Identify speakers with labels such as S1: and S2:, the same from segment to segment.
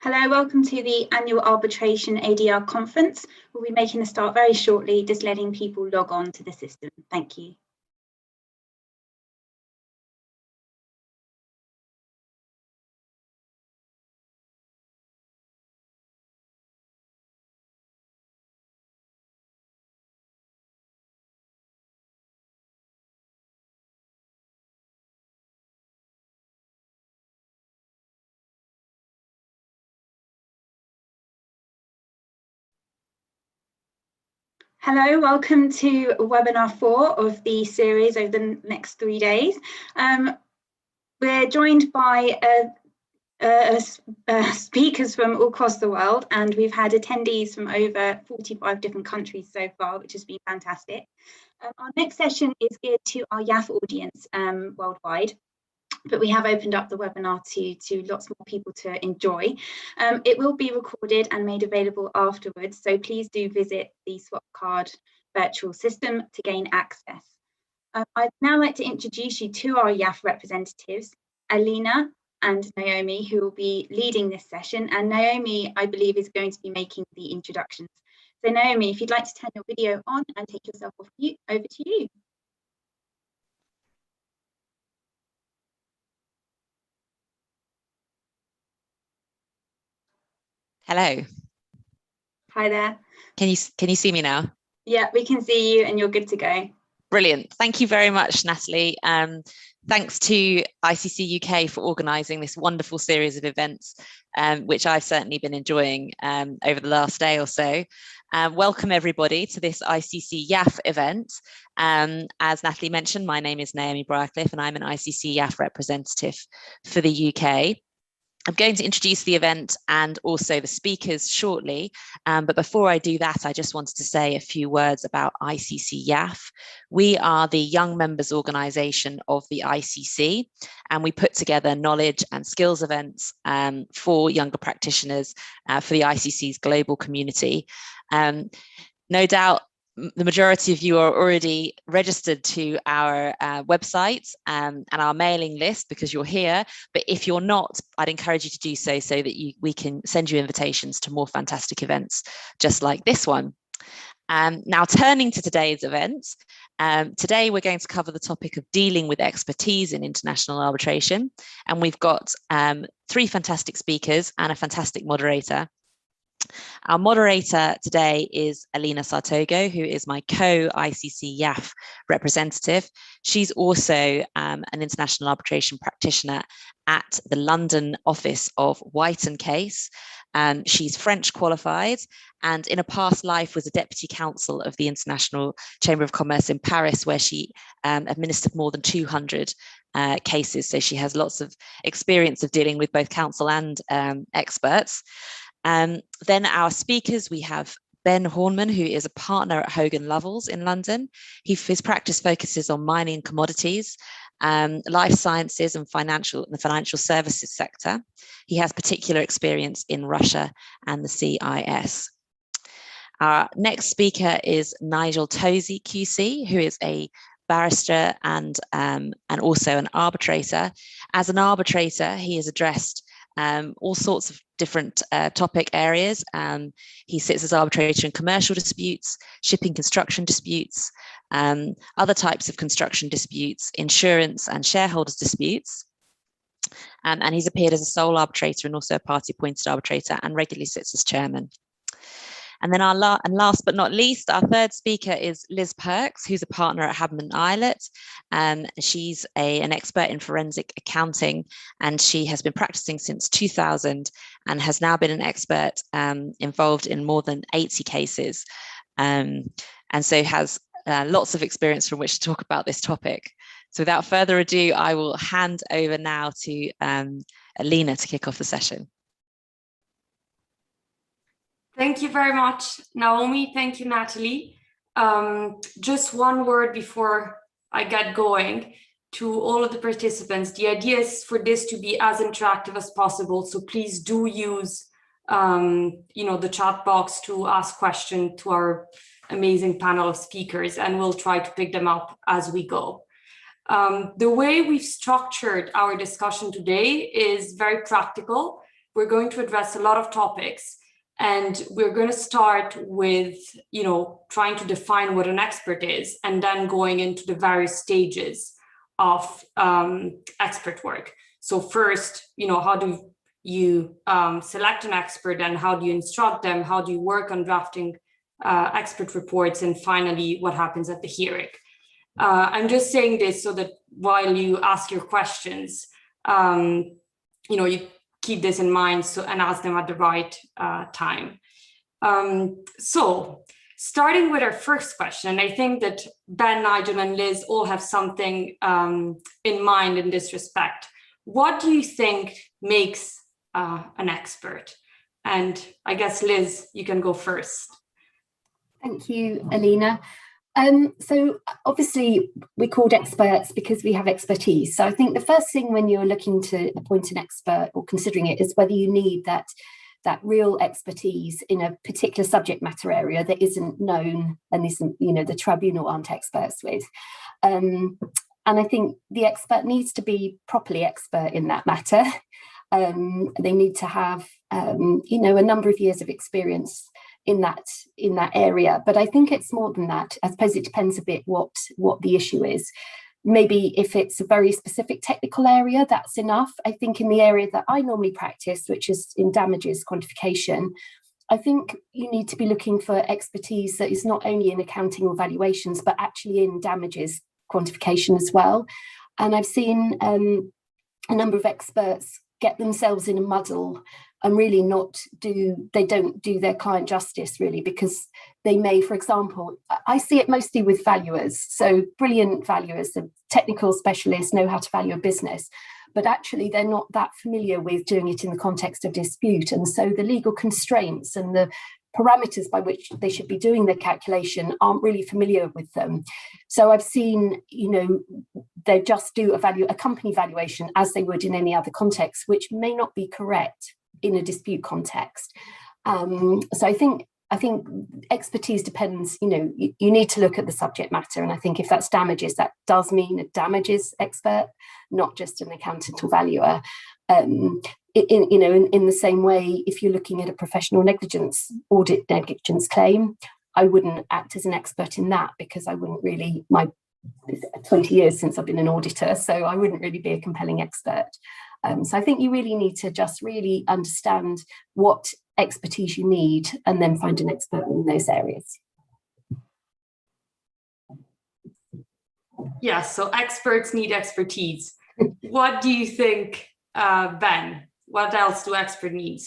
S1: Hello, welcome to the annual Arbitration ADR conference. We'll be making a start very shortly, just letting people log on to the system. Thank you. Hello, welcome to webinar 4 of the series over the next 3 days. We're joined by speakers from all across the world, and we've had attendees from over 45 different countries so far, which has been fantastic. Our next session is geared to our YAF audience worldwide, but we have opened up the webinar to lots more people to enjoy. It will be recorded and made available afterwards, so please do visit the Swapcard virtual system to gain access. I'd now like to introduce you to our YAF representatives, Alina and Naomi, who will be leading this session, and Naomi, I believe, is going to be making the introductions. So Naomi, if you'd like to turn your video on and take yourself off mute, over to you.
S2: Hello.
S1: Hi there.
S2: Can you see me now?
S1: Yeah, we can see you and you're good to go.
S2: Brilliant. Thank you very much, Natalie. Thanks to ICC UK for organising this wonderful series of events, which I've certainly been enjoying over the last day or so. Welcome everybody to this ICC YAF event. As Natalie mentioned, my name is Naomi Briarcliffe and I'm an ICC YAF representative for the UK. I'm going to introduce the event and also the speakers shortly, but before I do that, I just wanted to say a few words about ICC YAF. We are the young members organisation of the ICC, and we put together knowledge and skills events for younger practitioners for the ICC's global community. No doubt, the majority of you are already registered to our website and our mailing list because you're here. But if you're not, I'd encourage you to do so that we can send you invitations to more fantastic events just like this one. Now, turning to today's event, today we're going to cover the topic of dealing with expertise in international arbitration. And we've got 3 fantastic speakers and a fantastic moderator. Our moderator today is Alina Sartogo, who is my co-ICC YAF representative. She's also an international arbitration practitioner at the London office of White & Case. She's French qualified and in a past life was a deputy counsel of the International Chamber of Commerce in Paris, where she administered more than 200 cases. So she has lots of experience of dealing with both counsel and experts. Then our speakers, we have Ben Hornman, who is a partner at Hogan Lovells in London. His practice focuses on mining and commodities, life sciences and the financial services sector. He has particular experience in Russia and the CIS. Our next speaker is Nigel Tozy QC, who is a barrister and also an arbitrator. As an arbitrator, he has addressed all sorts of different topic areas. He sits as arbitrator in commercial disputes, shipping construction disputes, other types of construction disputes, insurance and shareholders disputes. And he's appeared as a sole arbitrator and also a party appointed arbitrator and regularly sits as chairman. And then last but not least, our third speaker is Liz Perks, who's a partner at Habman Eilert. She's an expert in forensic accounting, and she has been practicing since 2000 and has now been an expert involved in more than 80 cases. And so has lots of experience from which to talk about this topic. So without further ado, I will hand over now to Alina to kick off the session.
S3: Thank you very much, Naomi. Thank you, Natalie. Just one word before I get going to all of the participants. The idea is for this to be as interactive as possible. So please do use, the chat box to ask questions to our amazing panel of speakers, and we'll try to pick them up as we go. The way we've structured our discussion today is very practical. we're going to address a lot of topics, and we're going to start with, trying to define what an expert is, and then going into the various stages of expert work. So first, how do you select an expert, and how do you instruct them? How do you work on drafting expert reports? And finally, what happens at the hearing? I'm just saying this so that while you ask your questions, you keep this in mind and ask them at the right time. So starting with our first question, and I think that Ben, Nigel, and Liz all have something in mind in this respect. What do you think makes an expert? And I guess, Liz, you can go first.
S4: Thank you, Alina. So obviously we're called experts because we have expertise. So I think the first thing when you're looking to appoint an expert or considering it is whether you need that real expertise in a particular subject matter area that isn't known and isn't, the tribunal aren't experts with. And I think the expert needs to be properly expert in that matter. They need to have, a number of years of experience in that area. But I think it's more than that. I suppose it depends a bit what the issue is. Maybe if it's a very specific technical area, that's enough. I think in the area that I normally practice, which is in damages quantification, I think you need to be looking for expertise that is not only in accounting or valuations, but actually in damages quantification as well. And I've seen a number of experts get themselves in a muddle and really they don't do their client justice, really, because they may, for example, I see it mostly with valuers. So brilliant valuers, the technical specialists know how to value a business, but actually they're not that familiar with doing it in the context of dispute. And so the legal constraints and the parameters by which they should be doing their calculation aren't really familiar with them. So I've seen, they just do a company valuation as they would in any other context, which may not be correct in a dispute context. So I think expertise depends, you need to look at the subject matter. And I think if that's damages, that does mean a damages expert, not just an accountant or valuer. In the same way, if you're looking at a professional audit negligence claim, I wouldn't act as an expert in that because I wouldn't really, 20 years since I've been an auditor, so I wouldn't really be a compelling expert. So I think you really need to just really understand what expertise you need and then find an expert in those areas.
S3: Yeah, so experts need expertise. What do you think, Ben? What else do experts need?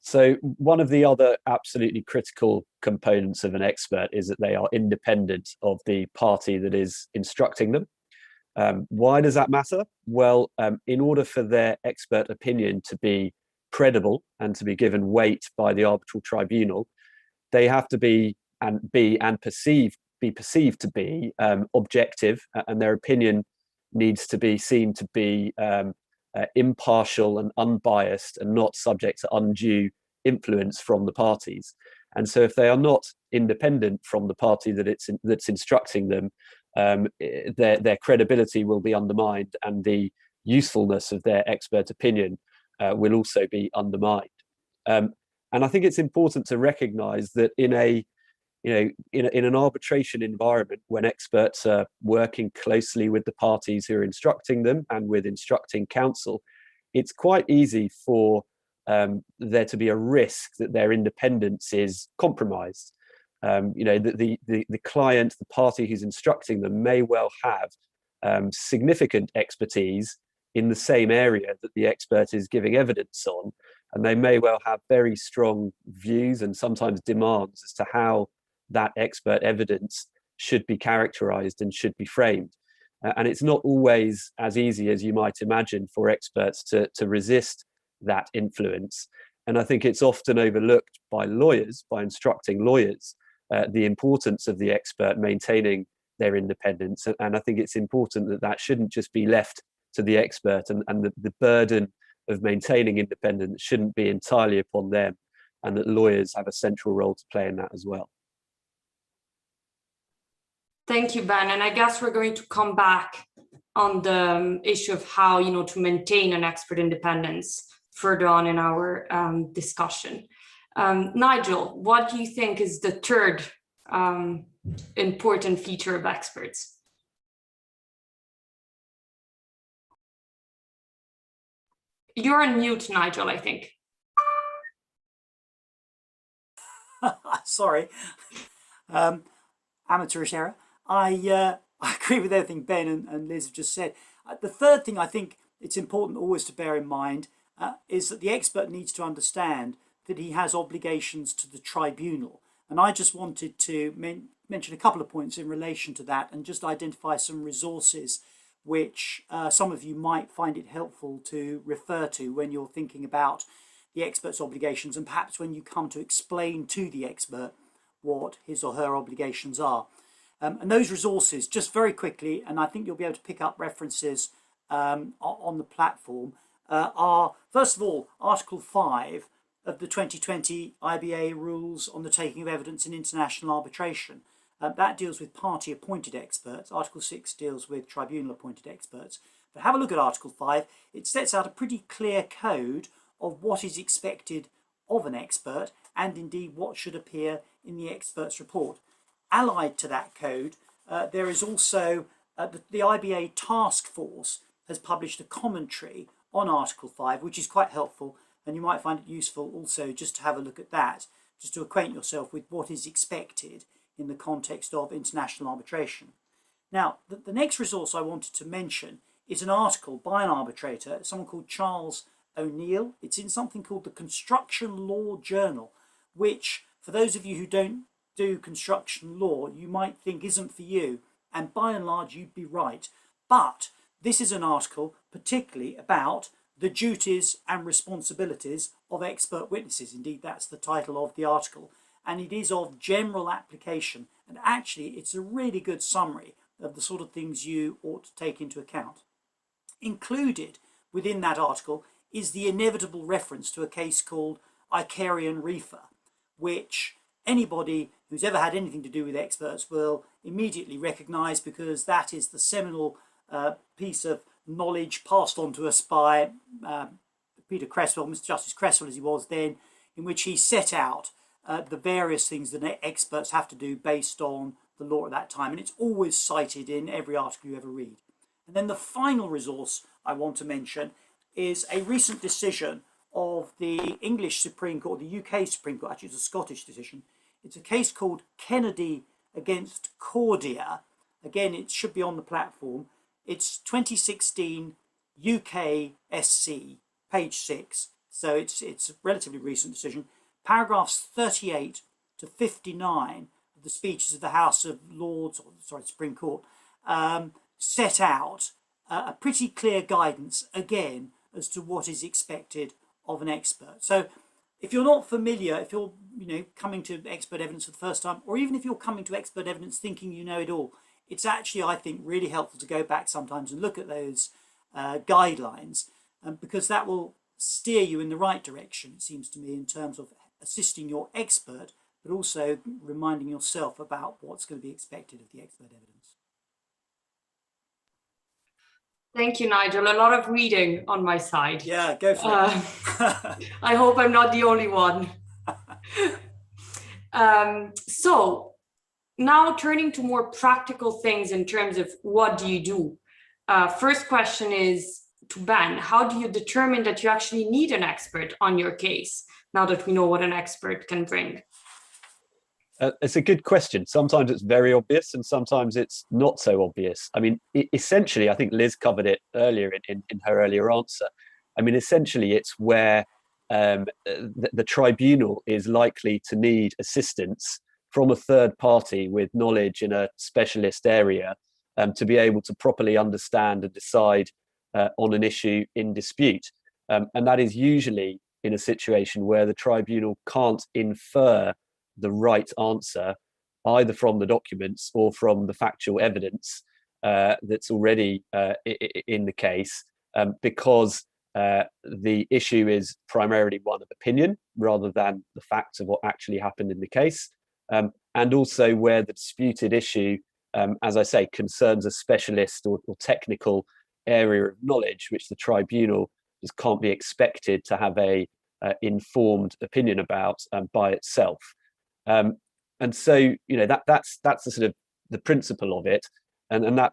S5: So one of the other absolutely critical components of an expert is that they are independent of the party that is instructing them. Why does that matter? Well, in order for their expert opinion to be credible and to be given weight by the arbitral tribunal, they have to be perceived to be objective, and their opinion needs to be seen to be impartial and unbiased and not subject to undue influence from the parties. And so if they are not independent from the party that's instructing them, their credibility will be undermined, and the usefulness of their expert opinion will also be undermined. And I think it's important to recognize that in an arbitration environment, when experts are working closely with the parties who are instructing them and with instructing counsel, it's quite easy for there to be a risk that their independence is compromised. The client, the party who's instructing them, may well have significant expertise in the same area that the expert is giving evidence on, and they may well have very strong views and sometimes demands as to how that expert evidence should be characterized and should be framed. And it's not always as easy as you might imagine for experts to resist that influence. And I think it's often overlooked by lawyers, by instructing lawyers, the importance of the expert maintaining their independence. And I think it's important that that shouldn't just be left to the expert, and the burden of maintaining independence shouldn't be entirely upon them, and that lawyers have a central role to play in that as well.
S3: Thank you, Ben. And I guess we're going to come back on the issue of how, to maintain an expert independence further on in our discussion. Nigel, what do you think is the third important feature of experts? You're on mute, Nigel, I think.
S6: Sorry, amateurish error. I agree with everything Ben and Liz have just said. The third thing I think it's important always to bear in mind is that the expert needs to understand that he has obligations to the tribunal. And I just wanted to mention a couple of points in relation to that and just identify some resources which some of you might find it helpful to refer to when you're thinking about the expert's obligations, and perhaps when you come to explain to the expert what his or her obligations are. And those resources, just very quickly, and I think you'll be able to pick up references on the platform, are, first of all, Article 5 of the 2020 IBA rules on the taking of evidence in international arbitration. That deals with party-appointed experts. Article 6 deals with tribunal-appointed experts. But have a look at Article 5. It sets out a pretty clear code of what is expected of an expert and indeed what should appear in the expert's report. Allied to that code, there is also the IBA task force has published a commentary on Article 5, which is quite helpful, and you might find it useful also just to have a look at that, just to acquaint yourself with what is expected in the context of international arbitration. Now, the next resource I wanted to mention is an article by an arbitrator, someone called Charles O'Neill. It's in something called the Construction Law Journal, which, for those of you who don't do construction law, you might think isn't for you, and by and large you'd be right. But this is an article particularly about the duties and responsibilities of expert witnesses. Indeed, that's the title of the article, and it is of general application, and actually it's a really good summary of the sort of things you ought to take into account. Included within that article is the inevitable reference to a case called Icarian Reefer, which anybody who's ever had anything to do with experts will immediately recognize, because that is the seminal piece of knowledge passed on to us by Peter Cresswell, Mr. Justice Cresswell as he was then, in which he set out the various things that experts have to do based on the law at that time, and it's always cited in every article you ever read. And then the final resource I want to mention is a recent decision of the English Supreme Court, the UK Supreme Court, actually it's a Scottish decision. It's a case called Kennedy against Cordia. Again, it should be on the platform. It's 2016 UK SC, page 6. So it's a relatively recent decision. Paragraphs 38 to 59 of the speeches of the House of Lords, or sorry, Supreme Court, set out a pretty clear guidance, again, as to what is expected of an expert. So if you're not familiar, if you're coming to expert evidence for the first time, or even if you're coming to expert evidence thinking you know it all, it's actually, I think, really helpful to go back sometimes and look at those guidelines, because that will steer you in the right direction, it seems to me, in terms of assisting your expert, but also reminding yourself about what's going to be expected of the expert evidence.
S3: Thank you, Nigel. A lot of reading on my side.
S6: Yeah, go for it.
S3: I hope I'm not the only one. So now turning to more practical things in terms of what do you do? First question is to Ben. How do you determine that you actually need an expert on your case, now that we know what an expert can bring?
S5: It's a good question. Sometimes it's very obvious and sometimes it's not so obvious. I mean, essentially, I think Liz covered it earlier in her earlier answer. I mean, essentially, it's where the tribunal is likely to need assistance from a third party with knowledge in a specialist area to be able to properly understand and decide on an issue in dispute. And that is usually in a situation where the tribunal can't infer the right answer either from the documents or from the factual evidence that's already in the case, because the issue is primarily one of opinion rather than the facts of what actually happened in the case, and also where the disputed issue, as I say, concerns a specialist or technical area of knowledge which the tribunal just can't be expected to have a informed opinion about by itself. And so, you know, that's the sort of the principle of it, and that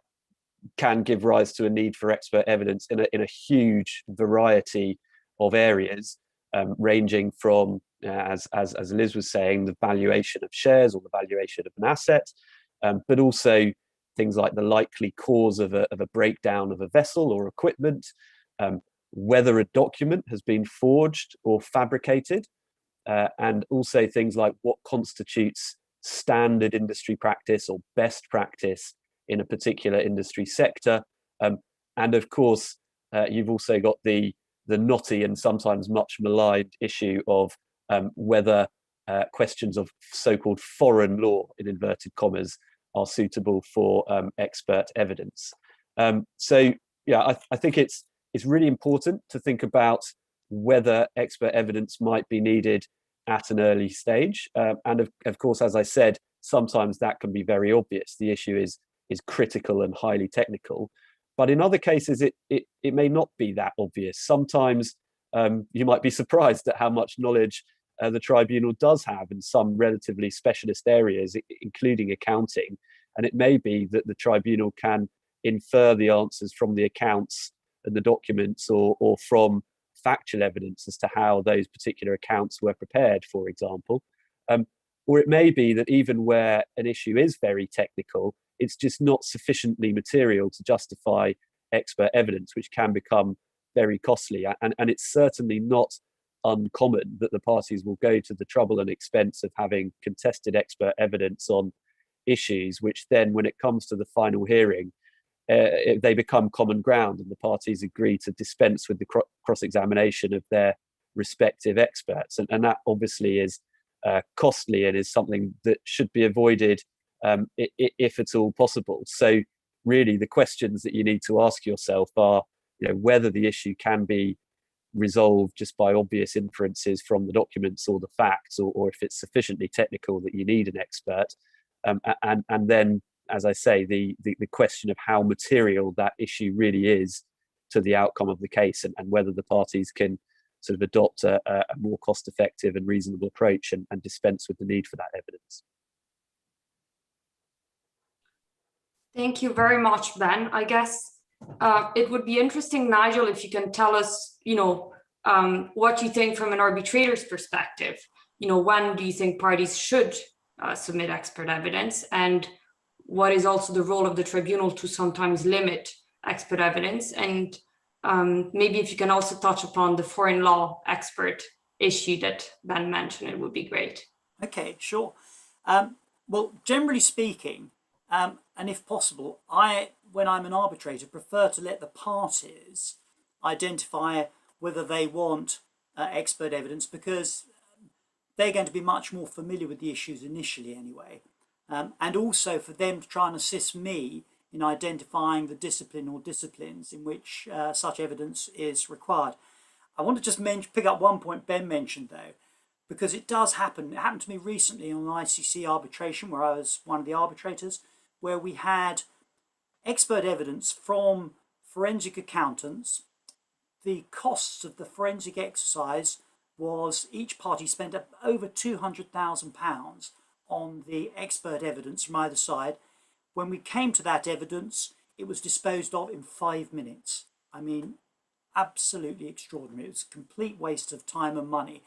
S5: can give rise to a need for expert evidence in a huge variety of areas, ranging from, as Liz was saying, the valuation of shares or the valuation of an asset, but also things like the likely cause of a breakdown of a vessel or equipment, whether a document has been forged or fabricated, and also things like what constitutes standard industry practice or best practice in a particular industry sector. And of course, you've also got the knotty and sometimes much maligned issue of whether questions of so-called foreign law, in inverted commas, are suitable for expert evidence. So yeah, I think it's really important to think about whether expert evidence might be needed at an early stage. And of course, as I said, sometimes that can be very obvious. The issue is critical and highly technical. But in other cases, it may not be that obvious. Sometimes you might be surprised at how much knowledge the tribunal does have in some relatively specialist areas, including accounting. And it may be that the tribunal can infer the answers from the accounts and the documents, or from factual evidence as to how those particular accounts were prepared, for example. Or it may be that even where an issue is very technical, it's just not sufficiently material to justify expert evidence, which can become very costly. And it's certainly not uncommon that the parties will go to the trouble and expense of having contested expert evidence on issues, which then, when it comes to the final hearing, they become common ground, and the parties agree to dispense with the cross-examination of their respective experts. And that obviously is costly and is something that should be avoided if at all possible. So really the questions that you need to ask yourself are, you know, whether the issue can be resolved just by obvious inferences from the documents or the facts, or if it's sufficiently technical that you need an expert. And then, as I say, the question of how material that issue really is to the outcome of the case, and whether the parties can sort of adopt a more cost-effective and reasonable approach and dispense with the need for that evidence.
S3: Thank you very much, Ben. I guess it would be interesting, Nigel, if you can tell us, you know, what you think from an arbitrator's perspective. You know, when do you think parties should submit expert evidence, and what is also the role of the tribunal to sometimes limit expert evidence? And maybe if you can also touch upon the foreign law expert issue that Ben mentioned, it would be great.
S6: Okay, sure. Well, generally speaking, and if possible, when I'm an arbitrator, prefer to let the parties identify whether they want expert evidence, because they're going to be much more familiar with the issues initially anyway. And also for them to try and assist me in identifying the discipline or disciplines in which such evidence is required. I want to just pick up one point Ben mentioned, though, because it does happen. It happened to me recently on ICC arbitration, where I was one of the arbitrators, where we had expert evidence from forensic accountants. The costs of the forensic exercise was each party spent over £200,000 on the expert evidence from either side. When we came to that evidence, it was disposed of in 5 minutes. I mean, absolutely extraordinary. It was a complete waste of time and money,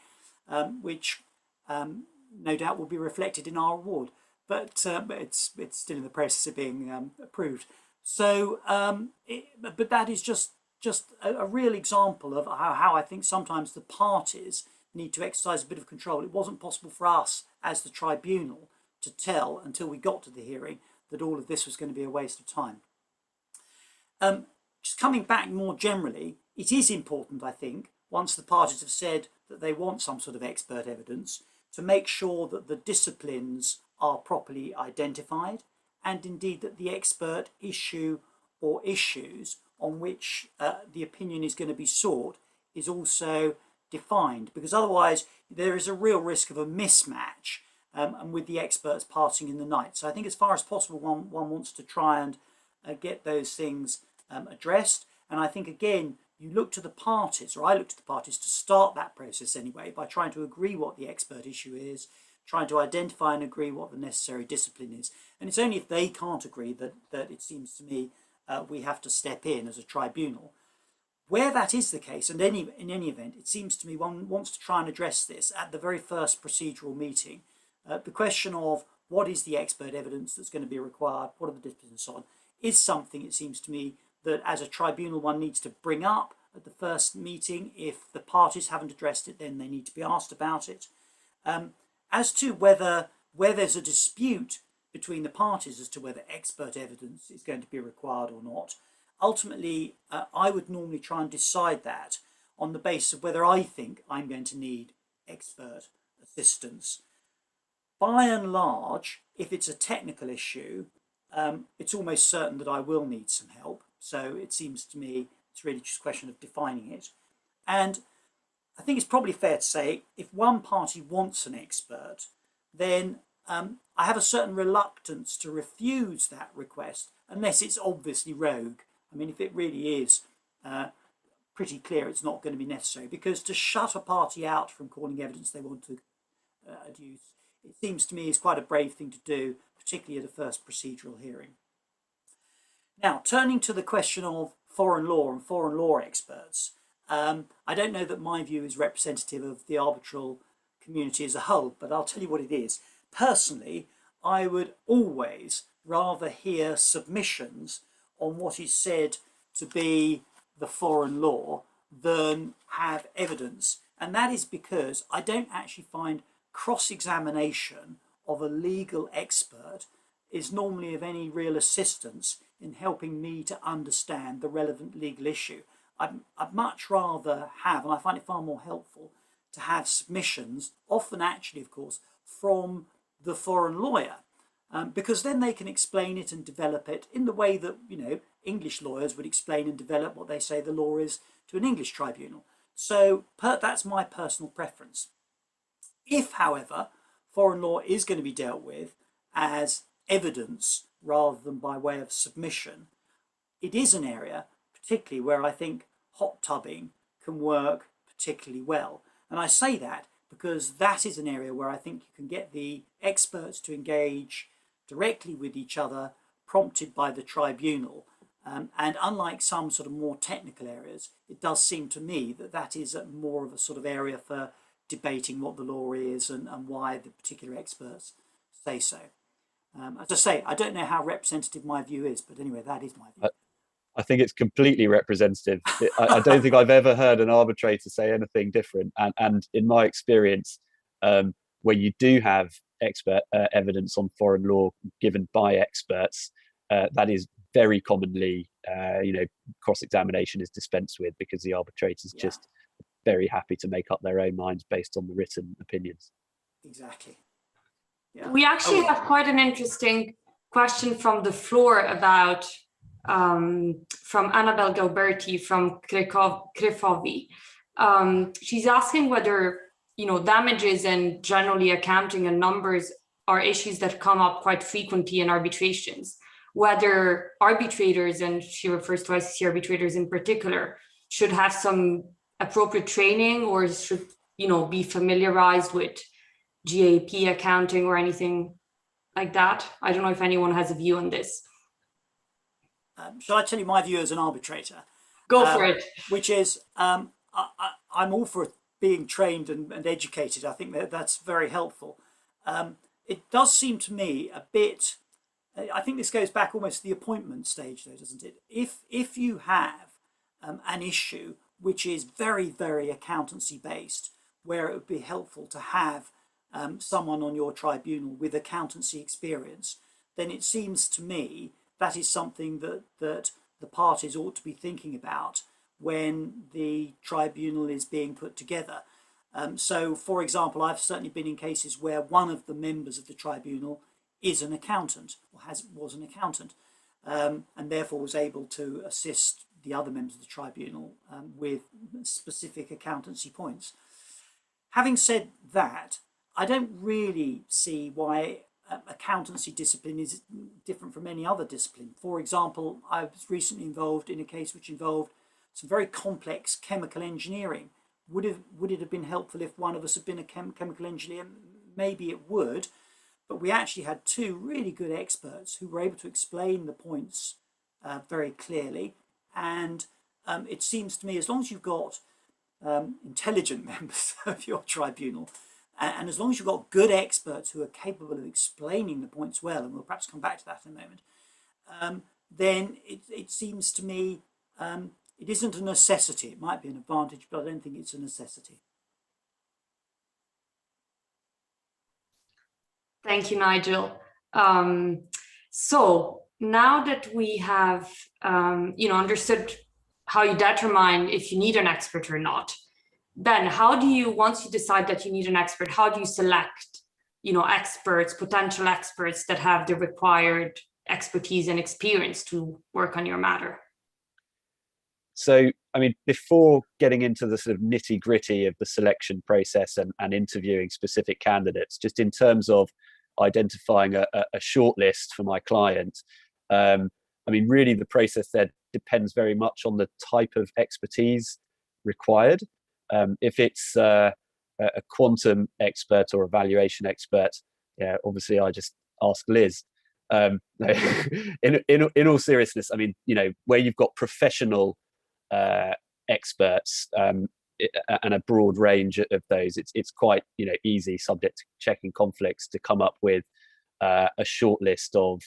S6: which no doubt will be reflected in our award, but it's still in the process of being approved. So, but that is just a real example of how I think sometimes the parties need to exercise a bit of control. It wasn't possible for us as the tribunal to tell until we got to the hearing that all of this was going to be a waste of time. Just coming back more generally, it is important, I think, once the parties have said that they want some sort of expert evidence, to make sure that the disciplines are properly identified, and indeed that the expert issue or issues on which the opinion is going to be sought is also defined, because otherwise there is a real risk of a mismatch, and with the experts passing in the night. So I think as far as possible one wants to try and get those things addressed. And I think again you look to the parties, or I look to the parties to start that process anyway, by trying to agree what the expert issue is, trying to identify and agree what the necessary discipline is. And it's only if they can't agree that it seems to me we have to step in as a tribunal. Where that is the case, and in any event, it seems to me one wants to try and address this at the very first procedural meeting. The question of what is the expert evidence that's going to be required, what are the disciplines and so on, is something, it seems to me, that as a tribunal one needs to bring up at the first meeting. If the parties haven't addressed it, then they need to be asked about it. As to where there's a dispute between the parties as to whether expert evidence is going to be required or not, ultimately I would normally try and decide that on the basis of whether I think I'm going to need expert assistance. By and large, if it's a technical issue, it's almost certain that I will need some help. So it seems to me it's really just a question of defining it. And I think it's probably fair to say if one party wants an expert, then I have a certain reluctance to refuse that request unless it's obviously rogue. I mean, if it really is pretty clear it's not going to be necessary, because to shut a party out from calling evidence they want to adduce, it seems to me is quite a brave thing to do, particularly at a first procedural hearing. Now, turning to the question of foreign law and foreign law experts, I don't know that my view is representative of the arbitral community as a whole, but I'll tell you what it is. Personally, I would always rather hear submissions on what is said to be the foreign law than have evidence. And that is because I don't actually find cross-examination of a legal expert is normally of any real assistance in helping me to understand the relevant legal issue. I'd much rather have, and I find it far more helpful, to have submissions, often actually, of course, from the foreign lawyer, because then they can explain it and develop it in the way that, you know, English lawyers would explain and develop what they say the law is to an English tribunal. So that's my personal preference. If, however, foreign law is going to be dealt with as evidence rather than by way of submission, it is an area particularly where I think hot tubbing can work particularly well. And I say that because that is an area where I think you can get the experts to engage directly with each other, prompted by the tribunal. And unlike some sort of more technical areas, it does seem to me that that is more of a sort of area for debating what the law is and why the particular experts say so. As I say, I don't know how representative my view is, but anyway, that is my view.
S5: I think it's completely representative. I don't think I've ever heard an arbitrator say anything different. And in my experience, where you do have expert evidence on foreign law given by experts, that is very commonly, cross-examination is dispensed with because the arbitrator's just very happy to make up their own minds based on the written opinions.
S6: Exactly.
S3: Yeah. We actually have quite an interesting question from the floor about from Annabelle Gilberti from Krefovi. She's asking whether, damages and generally accounting and numbers are issues that come up quite frequently in arbitrations, whether arbitrators, and she refers to ICC arbitrators in particular, should have some appropriate training or should, be familiarized with GAAP accounting or anything like that. I don't know if anyone has a view on this.
S6: Shall I tell you my view as an arbitrator?
S3: Go for it.
S6: Which is, I'm all for being trained and educated. I think that's very helpful. It does seem to me a bit, I think this goes back almost to the appointment stage though, doesn't it? If you have an issue which is very, very accountancy based, where it would be helpful to have someone on your tribunal with accountancy experience, then it seems to me that is something that the parties ought to be thinking about when the tribunal is being put together. So, for example, I've certainly been in cases where one of the members of the tribunal is an accountant, or was an accountant, and therefore was able to assist the other members of the tribunal with specific accountancy points. Having said that, I don't really see why accountancy discipline is different from any other discipline. For example, I was recently involved in a case which involved some very complex chemical engineering. Would it have been helpful if one of us had been a chemical engineer? Maybe it would, but we actually had two really good experts who were able to explain the points very clearly. And it seems to me, as long as you've got intelligent members of your tribunal, and as long as you've got good experts who are capable of explaining the points well, and we'll perhaps come back to that in a moment, then it seems to me it isn't a necessity. It might be an advantage, but I don't think it's a necessity.
S3: Thank you, Nigel. So now that we have understood how you determine if you need an expert or not, then how do you, once you decide that you need an expert, how do you select experts, potential experts that have the required expertise and experience to work on your matter?
S5: So, I mean, before getting into the sort of nitty gritty of the selection process and interviewing specific candidates, just in terms of identifying a shortlist for my client, I mean, really the process there depends very much on the type of expertise required. If it's a quantum expert or a valuation expert, yeah, obviously I just ask Liz. In all seriousness, I mean, where you've got professional experts and a broad range of those, it's quite easy, subject to checking conflicts, to come up with a short list of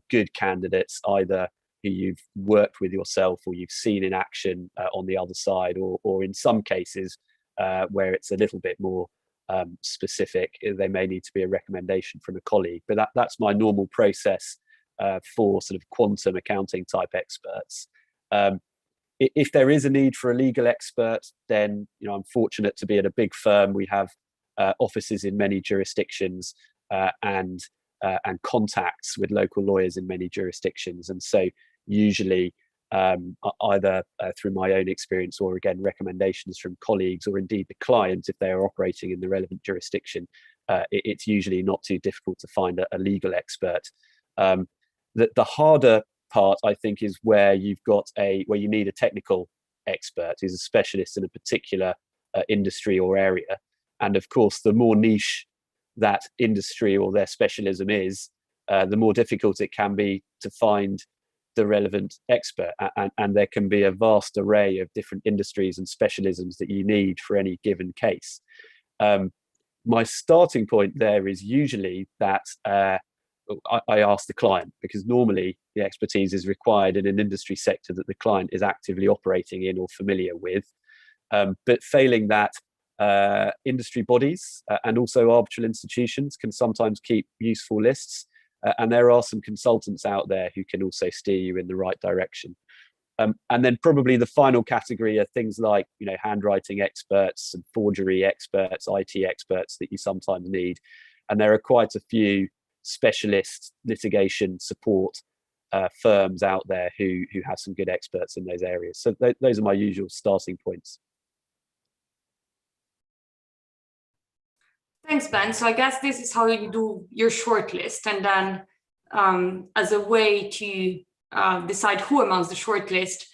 S5: good candidates, either who you've worked with yourself or you've seen in action on the other side, or in some cases where it's a little bit more specific, they may need to be a recommendation from a colleague. But that's my normal process for sort of quantum accounting type experts. If there is a need for a legal expert, then I'm fortunate to be at a big firm. We have offices in many jurisdictions and contacts with local lawyers in many jurisdictions, and so usually either through my own experience or again recommendations from colleagues, or indeed the client, if they are operating in the relevant jurisdiction, it's usually not too difficult to find a legal expert. The harder part, I think, is where you need a technical expert who's a specialist in a particular industry or area, and of course the more niche that industry or their specialism is, the more difficult it can be to find the relevant expert, and there can be a vast array of different industries and specialisms that you need for any given case. My starting point there is usually that I ask the client, because normally the expertise is required in an industry sector that the client is actively operating in or familiar with. But failing that, industry bodies and also arbitral institutions can sometimes keep useful lists. And there are some consultants out there who can also steer you in the right direction. And then probably the final category are things like, handwriting experts and forgery experts, IT experts that you sometimes need. And there are quite a few specialist litigation support firms out there who have some good experts in those areas. So those are my usual starting points.
S3: Thanks, Ben. So I guess this is how you do your shortlist, and then as a way to decide who amongst the shortlist,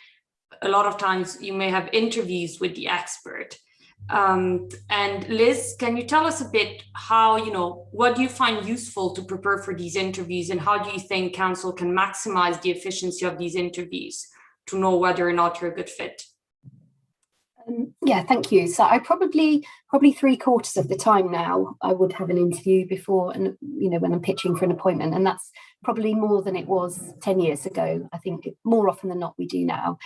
S3: a lot of times you may have interviews with the expert. And Liz, can you tell us a bit how, what do you find useful to prepare for these interviews, and how do you think counsel can maximize the efficiency of these interviews to know whether or not you're a good fit?
S4: Yeah, thank you. So I probably 3/4 of the time now I would have an interview before, and when I'm pitching for an appointment, and that's probably more than it was 10 years ago. I think more often than not we do now.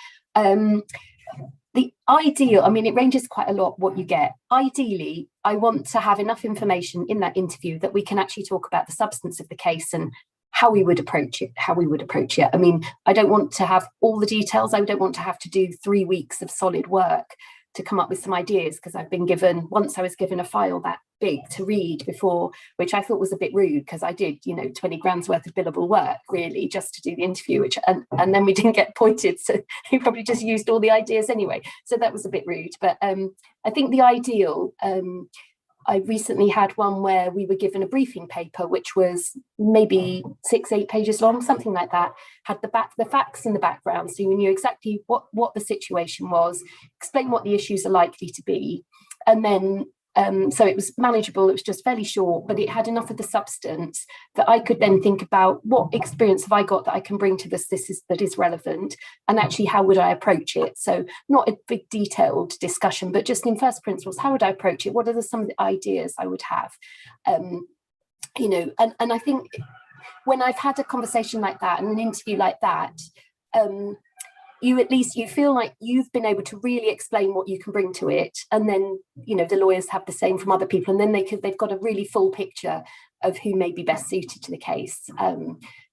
S4: The ideal, it ranges quite a lot what you get. Ideally, I want to have enough information in that interview that we can actually talk about the substance of the case and how we would approach it. I don't want to have all the details. I don't want to have to do 3 weeks of solid work to come up with some ideas, because I was given a file that big to read before, which I thought was a bit rude, because I did 20 grand's worth of billable work really just to do the interview, and then we didn't get appointed, so he probably just used all the ideas anyway, so that was a bit rude. But I think the ideal, I recently had one where we were given a briefing paper, which was maybe 6-8 pages long, something like that, had the facts in the background. So you knew exactly what the situation was, explain what the issues are likely to be. And then, so it was manageable, it was just fairly short, but it had enough of the substance that I could then think about what experience have I got that I can bring to that is relevant, and actually how would I approach it. So not a big detailed discussion, but just in first principles, how would I approach it? What are some of the ideas I would have? You know, and I think when I've had a conversation like that and an interview like that, you feel like you've been able to really explain what you can bring to it, and then, you know, the lawyers have the same from other people, and then they've got a really full picture of who may be best suited to the case.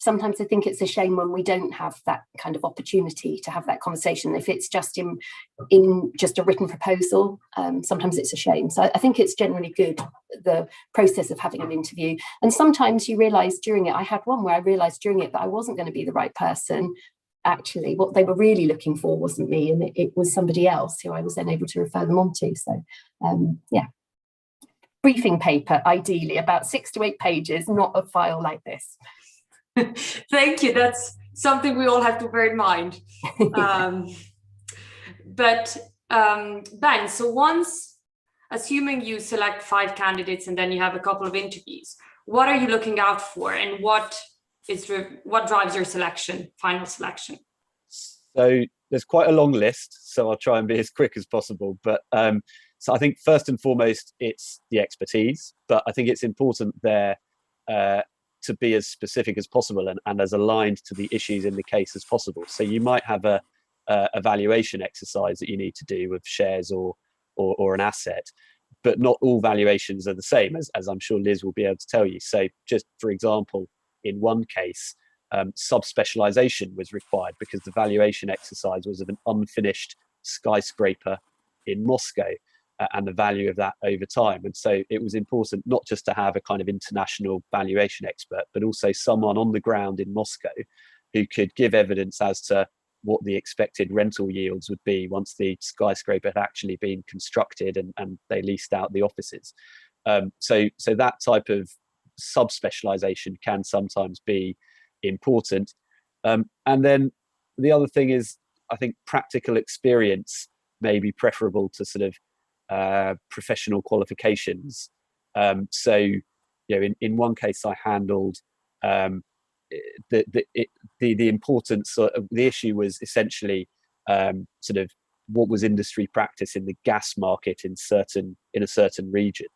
S4: Sometimes I think it's a shame when we don't have that kind of opportunity to have that conversation. If it's just in just a written proposal, sometimes it's a shame. So I think it's generally good, the process of having an interview. And sometimes you realise during it, I had one where I realised during it that I wasn't going to be the right person. Actually, what they were really looking for wasn't me, and it was somebody else who I was then able to refer them on to. So, yeah. Briefing paper, ideally, about 6 to 8 pages, not a file like this.
S3: Thank you. That's something we all have to bear in mind. But Ben, so once, assuming you select 5 candidates and then you have a couple of interviews, what are you looking out for, and what drives your final selection?
S5: So there's quite a long list, so I'll try and be as quick as possible. But so I think first and foremost, it's the expertise, but I think it's important there to be as specific as possible and as aligned to the issues in the case as possible. So you might have a valuation exercise that you need to do with shares or an asset, but not all valuations are the same, as I'm sure Liz will be able to tell you. So just for example, in one case, sub-specialization was required because the valuation exercise was of an unfinished skyscraper in Moscow and the value of that over time. And so it was important not just to have a kind of international valuation expert, but also someone on the ground in Moscow who could give evidence as to what the expected rental yields would be once the skyscraper had actually been constructed and they leased out the offices. So that type of sub-specialization can sometimes be important. And then the other thing is, I think practical experience may be preferable to sort of professional qualifications. So, you know, in one case I handled the importance of the issue was essentially sort of what was industry practice in the gas market in a certain region.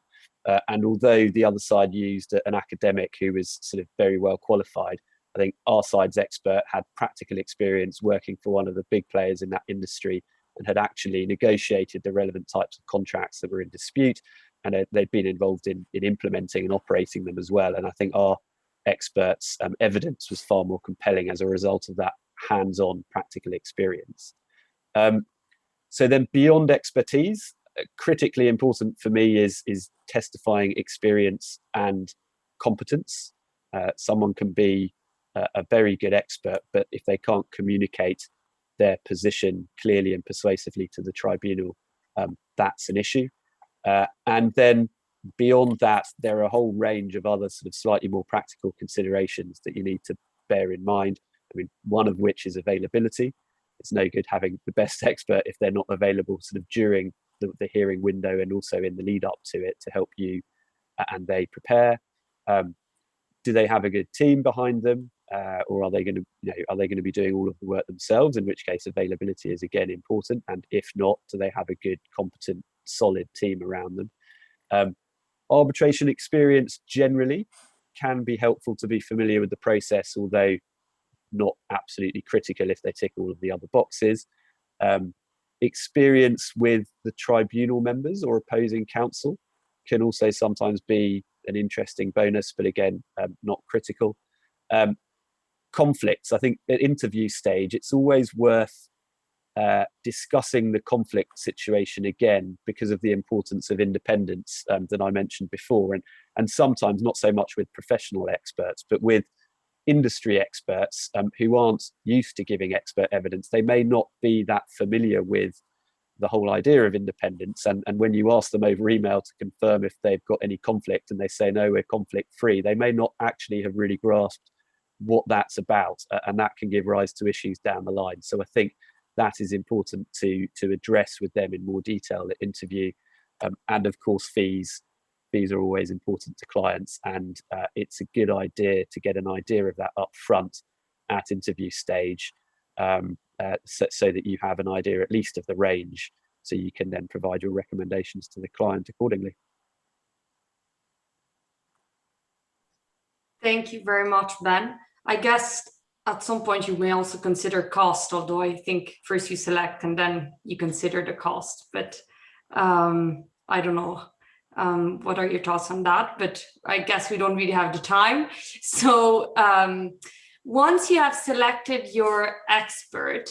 S5: And although the other side used an academic who was sort of very well qualified, I think our side's expert had practical experience working for one of the big players in that industry and had actually negotiated the relevant types of contracts that were in dispute, and they'd been involved in implementing and operating them as well. And I think our experts' evidence was far more compelling as a result of that hands-on practical experience. So then beyond expertise, critically important for me is testifying experience and competence. Someone can be a very good expert, but if they can't communicate their position clearly and persuasively to the tribunal, that's an issue. And then beyond that, there are a whole range of other sort of slightly more practical considerations that you need to bear in mind. I mean, one of which is availability. It's no good having the best expert if they're not available sort of during the hearing window and also in the lead up to it to help you and they prepare. Do they have a good team behind them, or are they going to be doing all of the work themselves? In which case, availability is again important. And if not, do they have a good, competent, solid team around them? Arbitration experience generally can be helpful to be familiar with the process, although not absolutely critical if they tick all of the other boxes. Experience with the tribunal members or opposing counsel can also sometimes be an interesting bonus, but again, not critical. Conflicts, I think at interview stage, it's always worth discussing the conflict situation again because of the importance of independence that I mentioned before, and sometimes not so much with professional experts, but with industry experts who aren't used to giving expert evidence. They may not be that familiar with the whole idea of independence. And when you ask them over email to confirm if they've got any conflict and they say, no, we're conflict free, they may not actually have really grasped what that's about. And that can give rise to issues down the line. So I think that is important to address with them in more detail at interview. And of course, fees are always important to clients. And it's a good idea to get an idea of that up front at interview stage. So that you have an idea at least of the range, so you can then provide your recommendations to the client accordingly.
S3: Thank you very much, Ben. I guess at some point you may also consider cost, although I think first you select and then you consider the cost. But I don't know. What are your thoughts on that? But I guess we don't really have the time. So once you have selected your expert,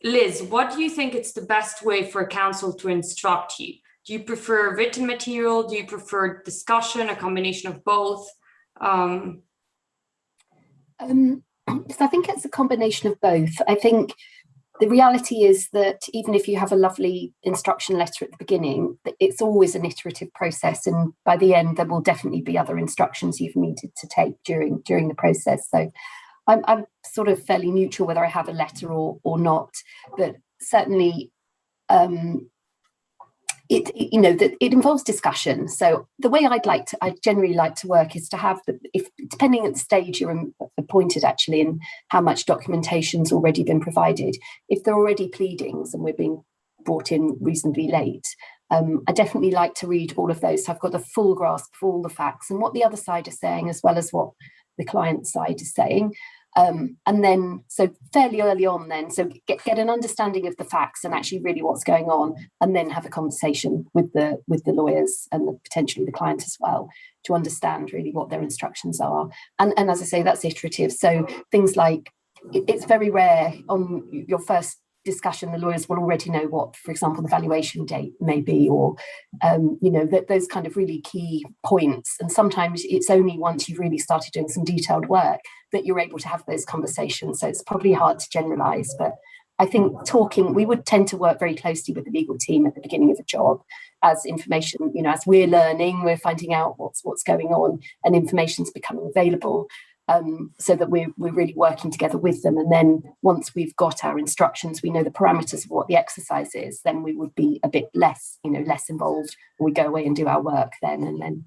S3: Liz, what do you think is the best way for counsel to instruct you? Do you prefer written material? Do you prefer discussion, a combination of both?
S4: So I think it's a combination of both. I think the reality is that even if you have a lovely instruction letter at the beginning, it's always an iterative process, and by the end there will definitely be other instructions you've needed to take during the process. So I'm sort of fairly neutral whether I have a letter or not, but certainly it involves discussion. So the way I generally like to work is to have depending on the stage you're appointed actually, and how much documentation's already been provided. If there are already pleadings and we're being brought in reasonably late, I definitely like to read all of those. So I've got a full grasp of all the facts and what the other side is saying, as well as what the client side is saying. And then, so fairly early on then, so get an understanding of the facts and actually really what's going on, and then have a conversation with the lawyers and potentially the client as well, to understand really what their instructions are. And as I say, that's iterative. So things like, it's very rare on your first discussion, the lawyers will already know what, for example, the valuation date may be, or those kind of really key points. And sometimes it's only once you've really started doing some detailed work that you're able to have those conversations. So it's probably hard to generalize, but I think we would tend to work very closely with the legal team at the beginning of a job, as information, as we're learning, we're finding out what's going on, and information's becoming available. So that we're really working together with them. And then once we've got our instructions, we know the parameters of what the exercise is, then we would be a bit less involved. We go away and do our work then, and then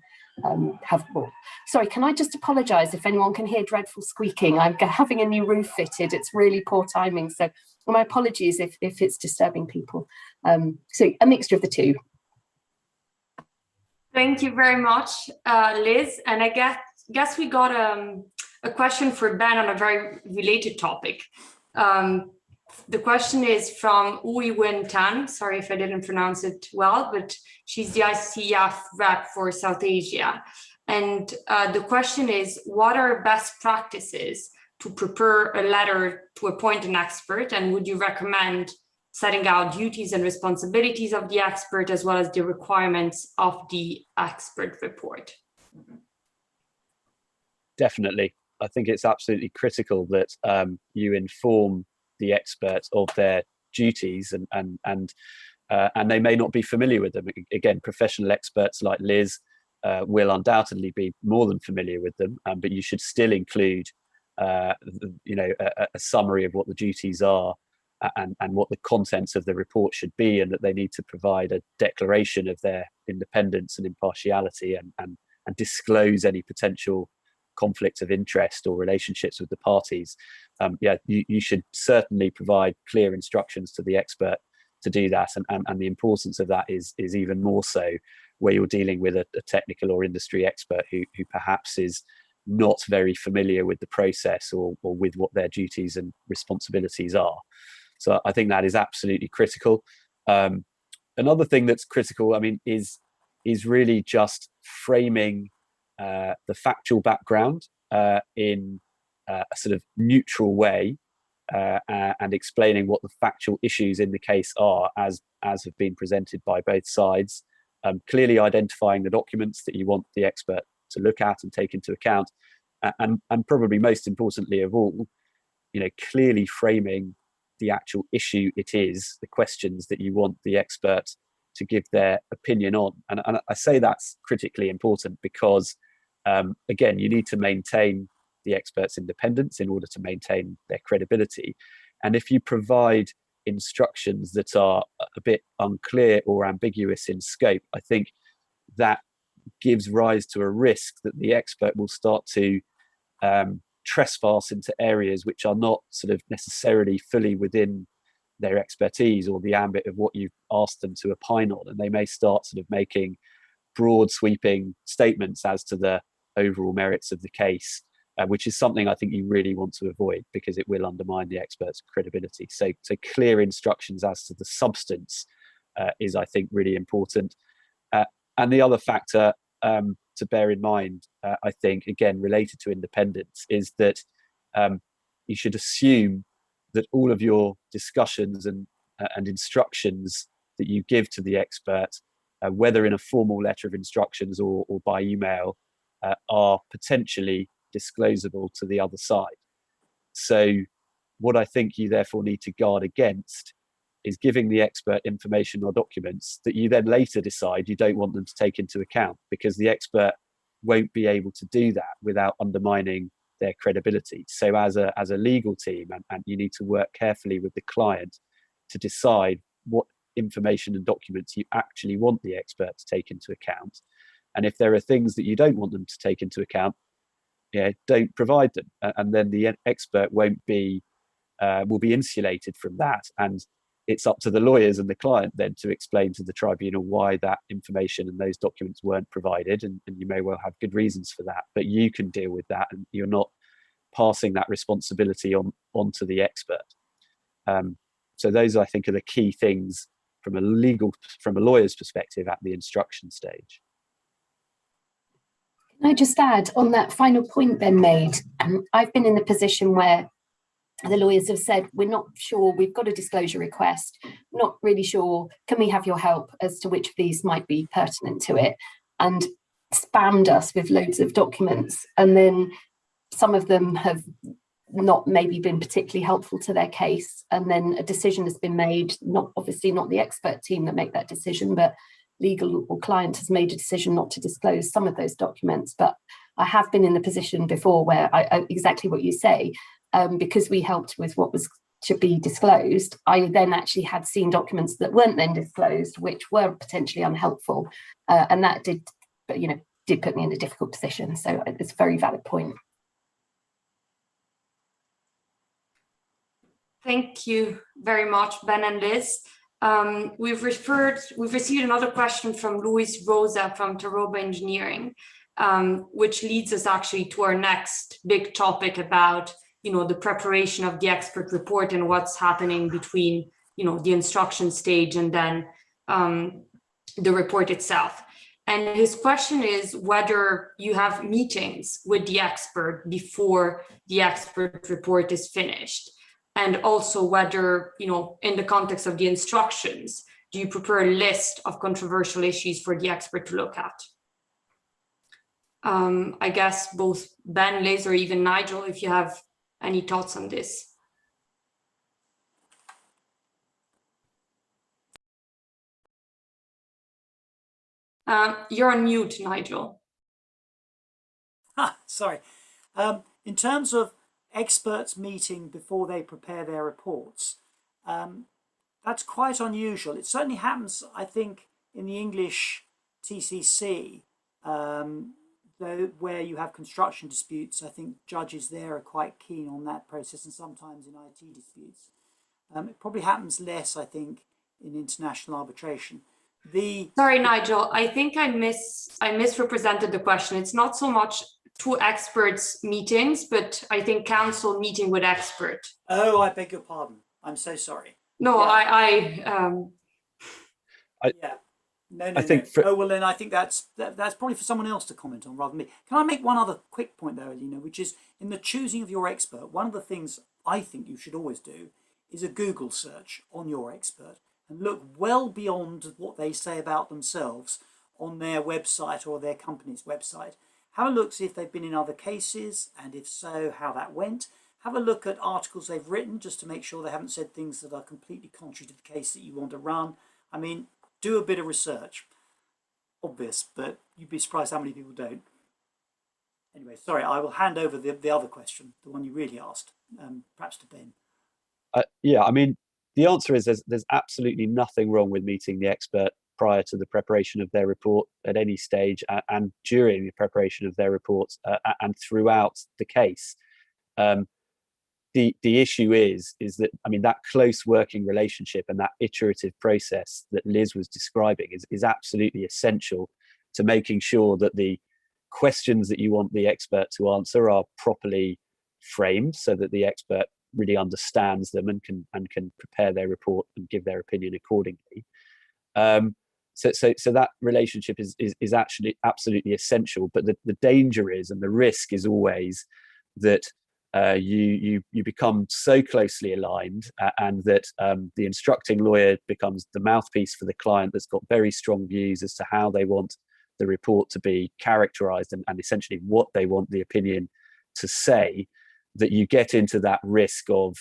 S4: have more. Sorry, can I just apologise if anyone can hear dreadful squeaking? I'm having a new roof fitted. It's really poor timing. So my apologies if it's disturbing people. So a mixture of the two.
S3: Thank you very much, Liz. And I guess we got a question for Ben on a very related topic. The question is from Ui Win Tan. Sorry if I didn't pronounce it well, but she's the ICF rep for South Asia. And the question is, what are best practices to prepare a letter to appoint an expert? And would you recommend setting out duties and responsibilities of the expert, as well as the requirements of the expert report?
S5: Definitely. I think it's absolutely critical that you inform the expert of their duties, and they may not be familiar with them. Again, professional experts like Liz will undoubtedly be more than familiar with them, but you should still include a summary of what the duties are and what the contents of the report should be, and that they need to provide a declaration of their independence and impartiality, and disclose any potential conflicts of interest or relationships with the parties. You should certainly provide clear instructions to the expert to do that, and the importance of that is even more so where you're dealing with a technical or industry expert who perhaps is not very familiar with the process or with what their duties and responsibilities are. So I think that is absolutely critical. Another thing that's critical, is really just framing the factual background in a sort of neutral way, and explaining what the factual issues in the case are as have been presented by both sides, clearly identifying the documents that you want the expert to look at and take into account, and probably most importantly of all, clearly framing the actual issue it is, the questions that you want the expert to give their opinion on. And I say that's critically important because, again, you need to maintain the expert's independence in order to maintain their credibility. And if you provide instructions that are a bit unclear or ambiguous in scope, I think that gives rise to a risk that the expert will start to trespass into areas which are not sort of necessarily fully within their expertise or the ambit of what you've asked them to opine on. And they may start sort of making broad sweeping statements as to the overall merits of the case, which is something I think you really want to avoid because it will undermine the expert's credibility. So clear instructions as to the substance is, I think, really important. And the other factor to bear in mind, I think, again, related to independence, is that you should assume that all of your discussions and instructions that you give to the expert, whether in a formal letter of instructions or by email, are potentially disclosable to the other side. So what I think you therefore need to guard against is giving the expert information or documents that you then later decide you don't want them to take into account, because the expert won't be able to do that without undermining their credibility. So as a legal team, and you need to work carefully with the client to decide what information and documents you actually want the expert to take into account. And if there are things that you don't want them to take into account, don't provide them. And then the expert will be insulated from that. And it's up to the lawyers and the client then to explain to the tribunal why that information and those documents weren't provided. And you may well have good reasons for that, but you can deal with that, and you're not passing that responsibility onto the expert. So those, I think, are the key things from a lawyer's perspective at the instruction stage.
S4: Can I just add on that final point Ben made? I've been in the position where the lawyers have said, we're not sure, we've got a disclosure request, not really sure, can we have your help as to which of these might be pertinent to it? And spammed us with loads of documents. And then some of them have not maybe been particularly helpful to their case. And then a decision has been made, obviously not the expert team that make that decision, but legal or client has made a decision not to disclose some of those documents. But I have been in the position before where I exactly what you say, because we helped with what was to be disclosed, I then actually had seen documents that weren't then disclosed, which were potentially unhelpful. And that did put me in a difficult position. So it's a very valid point.
S3: Thank you very much, Ben and Liz. We've received another question from Luis Rosa from Taroba Engineering, which leads us actually to our next big topic about the preparation of the expert report and what's happening between the instruction stage and then the report itself. And his question is whether you have meetings with the expert before the expert report is finished, and also whether in the context of the instructions, do you prepare a list of controversial issues for the expert to look at? I guess both Ben, Liz, or even Nigel, if you have any thoughts on this? You're on mute, Nigel.
S6: Sorry. In terms of experts meeting before they prepare their reports, that's quite unusual. It certainly happens, I think, in the English TCC, where you have construction disputes. I think judges there are quite keen on that process, and sometimes in IT disputes. It probably happens less, I think, in international arbitration.
S3: Sorry, Nigel, I think I misrepresented the question. It's not so much two experts meetings, but I think counsel meeting with expert.
S6: Oh, I beg your pardon. I'm so sorry.
S3: No,
S6: yeah. Yeah. No. Oh, well, then I think that's probably for someone else to comment on rather than me. Can I make one other quick point though, Alina, which is in the choosing of your expert, one of the things I think you should always do is a Google search on your expert and look well beyond what they say about themselves on their website or their company's website. Have a look, see if they've been in other cases, and if so, how that went. have a look at articles they've written just to make sure they haven't said things that are completely contrary to the case that you want to run. I mean, do a bit of research. Obvious, but you'd be surprised how many people don't. Anyway, sorry, I will hand over the other question, the one you really asked, perhaps to Ben.
S5: Yeah, I mean, the answer is there's absolutely nothing wrong with meeting the expert prior to the preparation of their report at any stage, and during the preparation of their reports, and throughout the case. The issue is that, I mean, that close working relationship and that iterative process that Liz was describing is absolutely essential to making sure that the questions that you want the expert to answer are properly framed, so that the expert really understands them and can prepare their report and give their opinion accordingly. So that relationship is actually absolutely essential. But the danger is, and the risk is always, that you become so closely aligned, and that the instructing lawyer becomes the mouthpiece for the client that's got very strong views as to how they want the report to be characterized, and essentially what they want the opinion to say, that you get into that risk of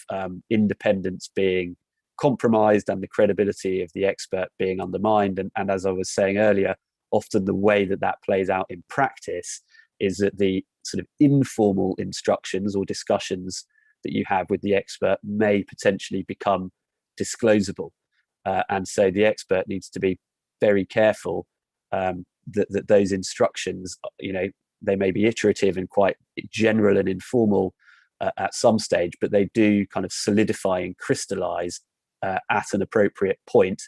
S5: independence being compromised and the credibility of the expert being undermined. And as I was saying earlier, often the way that plays out in practice is that the sort of informal instructions or discussions that you have with the expert may potentially become disclosable. And so the expert needs to be very careful that those instructions, they may be iterative and quite general and informal at some stage, but they do kind of solidify and crystallize at an appropriate point,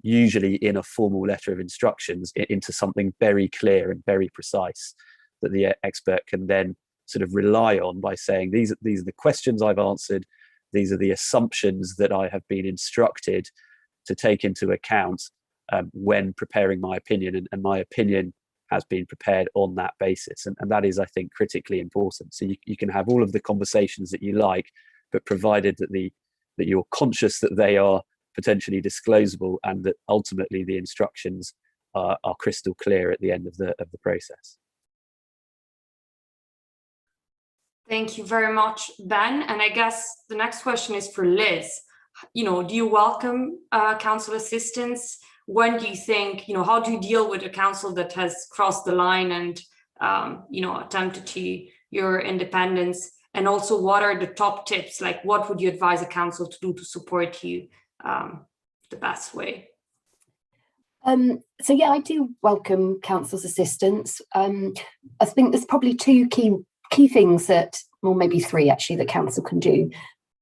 S5: usually in a formal letter of instructions, into something very clear and very precise that the expert can then sort of rely on by saying, these are the questions I've answered, these are the assumptions that I have been instructed to take into account when preparing my opinion, and my opinion has been prepared on that basis. And that is, I think, critically important. So you can have all of the conversations that you like, but provided that you're conscious that they are potentially disclosable, and that ultimately the instructions are crystal clear at the end of the process.
S3: Thank you very much, Ben. And I guess the next question is for Liz. Do you welcome counsel assistance? When do you think, how do you deal with a counsel that has crossed the line and, attempted to your independence? And also, what are the top tips? Like, what would you advise a counsel to do to support you the best way?
S4: So yeah, I do welcome counsel's assistance. I think there's probably two key things that, or maybe three actually, that counsel can do.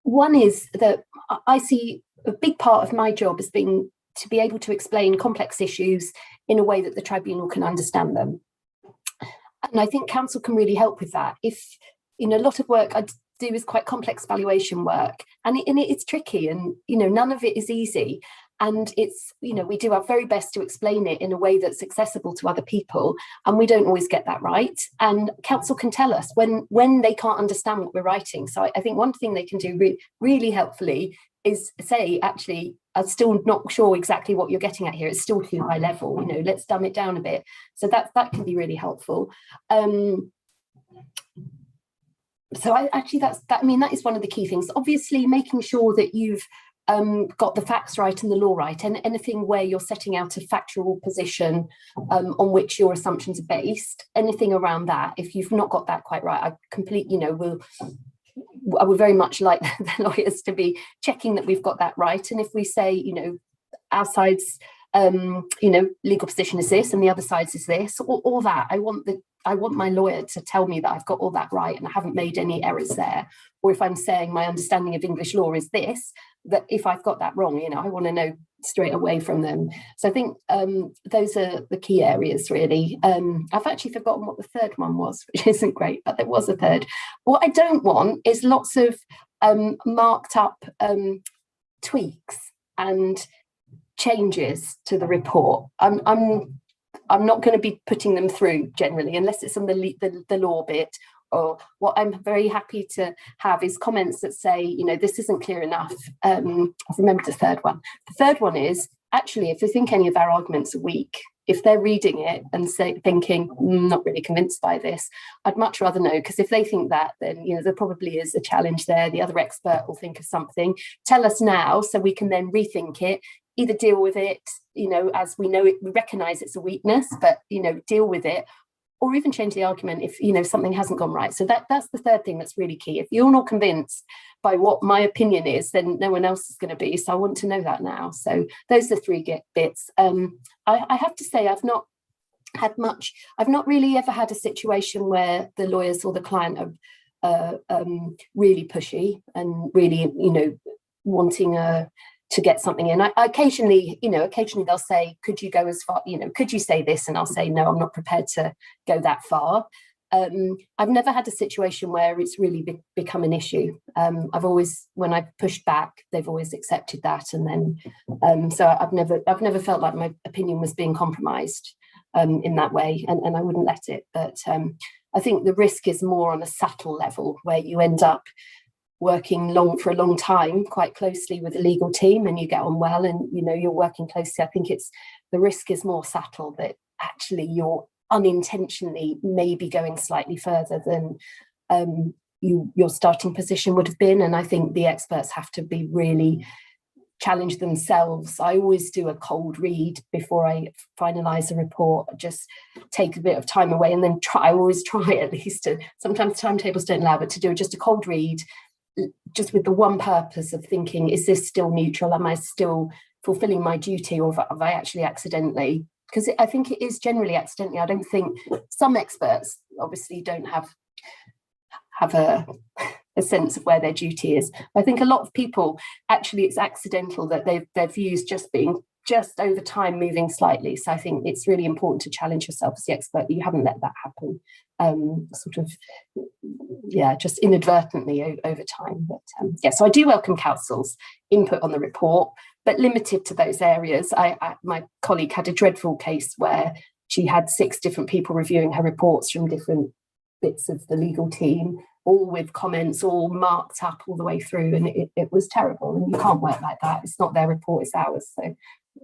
S4: One is that I see a big part of my job as being to be able to explain complex issues in a way that the tribunal can understand them. And I think counsel can really help with that. If, a lot of work I do is quite complex valuation work, and it's tricky, and, none of it is easy. And it's, we do our very best to explain it in a way that's accessible to other people, and we don't always get that right. And counsel can tell us when they can't understand what we're writing. So I think one thing they can do really helpfully is say, actually, I'm still not sure exactly what you're getting at here. It's still too high level. Let's dumb it down a bit. So that can be really helpful. So that is one of the key things. Obviously, making sure that you've got the facts right and the law right, and anything where you're setting out a factual position on which your assumptions are based, anything around that, if you've not got that quite right, I would very much like the lawyers to be checking that we've got that right. And if we say, our side's legal position is this and the other side's is this, all that, I want my lawyer to tell me that I've got all that right and I haven't made any errors there. Or if I'm saying my understanding of English law is this, that if I've got that wrong, I want to know straight away from them. So I think those are the key areas, really. I've actually forgotten what the third one was, which isn't great, but there was a third. What I don't want is lots of marked up tweaks and changes to the report. I'm not going to be putting them through generally, unless it's on the law bit. Or what I'm very happy to have is comments that say, this isn't clear enough. I've remembered the third one. The third one is, actually, if you think any of our arguments are weak, if they're reading it and thinking, not really convinced by this, I'd much rather know, because if they think that, then there probably is a challenge there. The other expert will think of something. Tell us now so we can then rethink it, either deal with it, as we know it, we recognise it's a weakness, but deal with it, or even change the argument if something hasn't gone right. So that's the third thing that's really key. If you're not convinced by what my opinion is, then no one else is going to be. So I want to know that now. So those are the three bits. I have to say I've not really ever had a situation where the lawyers or the client are really pushy and really wanting to get something in. I occasionally they'll say, could you go as far, could you say this? And I'll say, no, I'm not prepared to go that far. I've never had a situation where it's really become an issue. I've always, when I've pushed back, they've always accepted that. And then, so I've never felt like my opinion was being compromised in that way, and I wouldn't let it. But I think the risk is more on a subtle level, where you end up working for a long time, quite closely with the legal team, and you get on well, and you're working closely. I think the risk is more subtle, that actually you're unintentionally maybe going slightly further than your starting position would have been. And I think the experts have to be really challenge themselves. I always do a cold read before I finalize a report, just take a bit of time away, and then I always try at least to, sometimes timetables don't allow it, to do just a cold read, just with the one purpose of thinking, is this still neutral? Am I still fulfilling my duty, or have I actually accidentally? Because I think it is generally accidentally. I don't think, some experts obviously don't have a sense of where their duty is. I think a lot of people, actually it's accidental, that their views just over time moving slightly. So I think it's really important to challenge yourself as the expert that you haven't let that happen, just inadvertently over time. But so I do welcome counsel's input on the report, but limited to those areas. My colleague had a dreadful case where she had 6 different people reviewing her reports from different bits of the legal team, all with comments, all marked up all the way through, and it was terrible. And you can't work like that. It's not their report, it's ours. So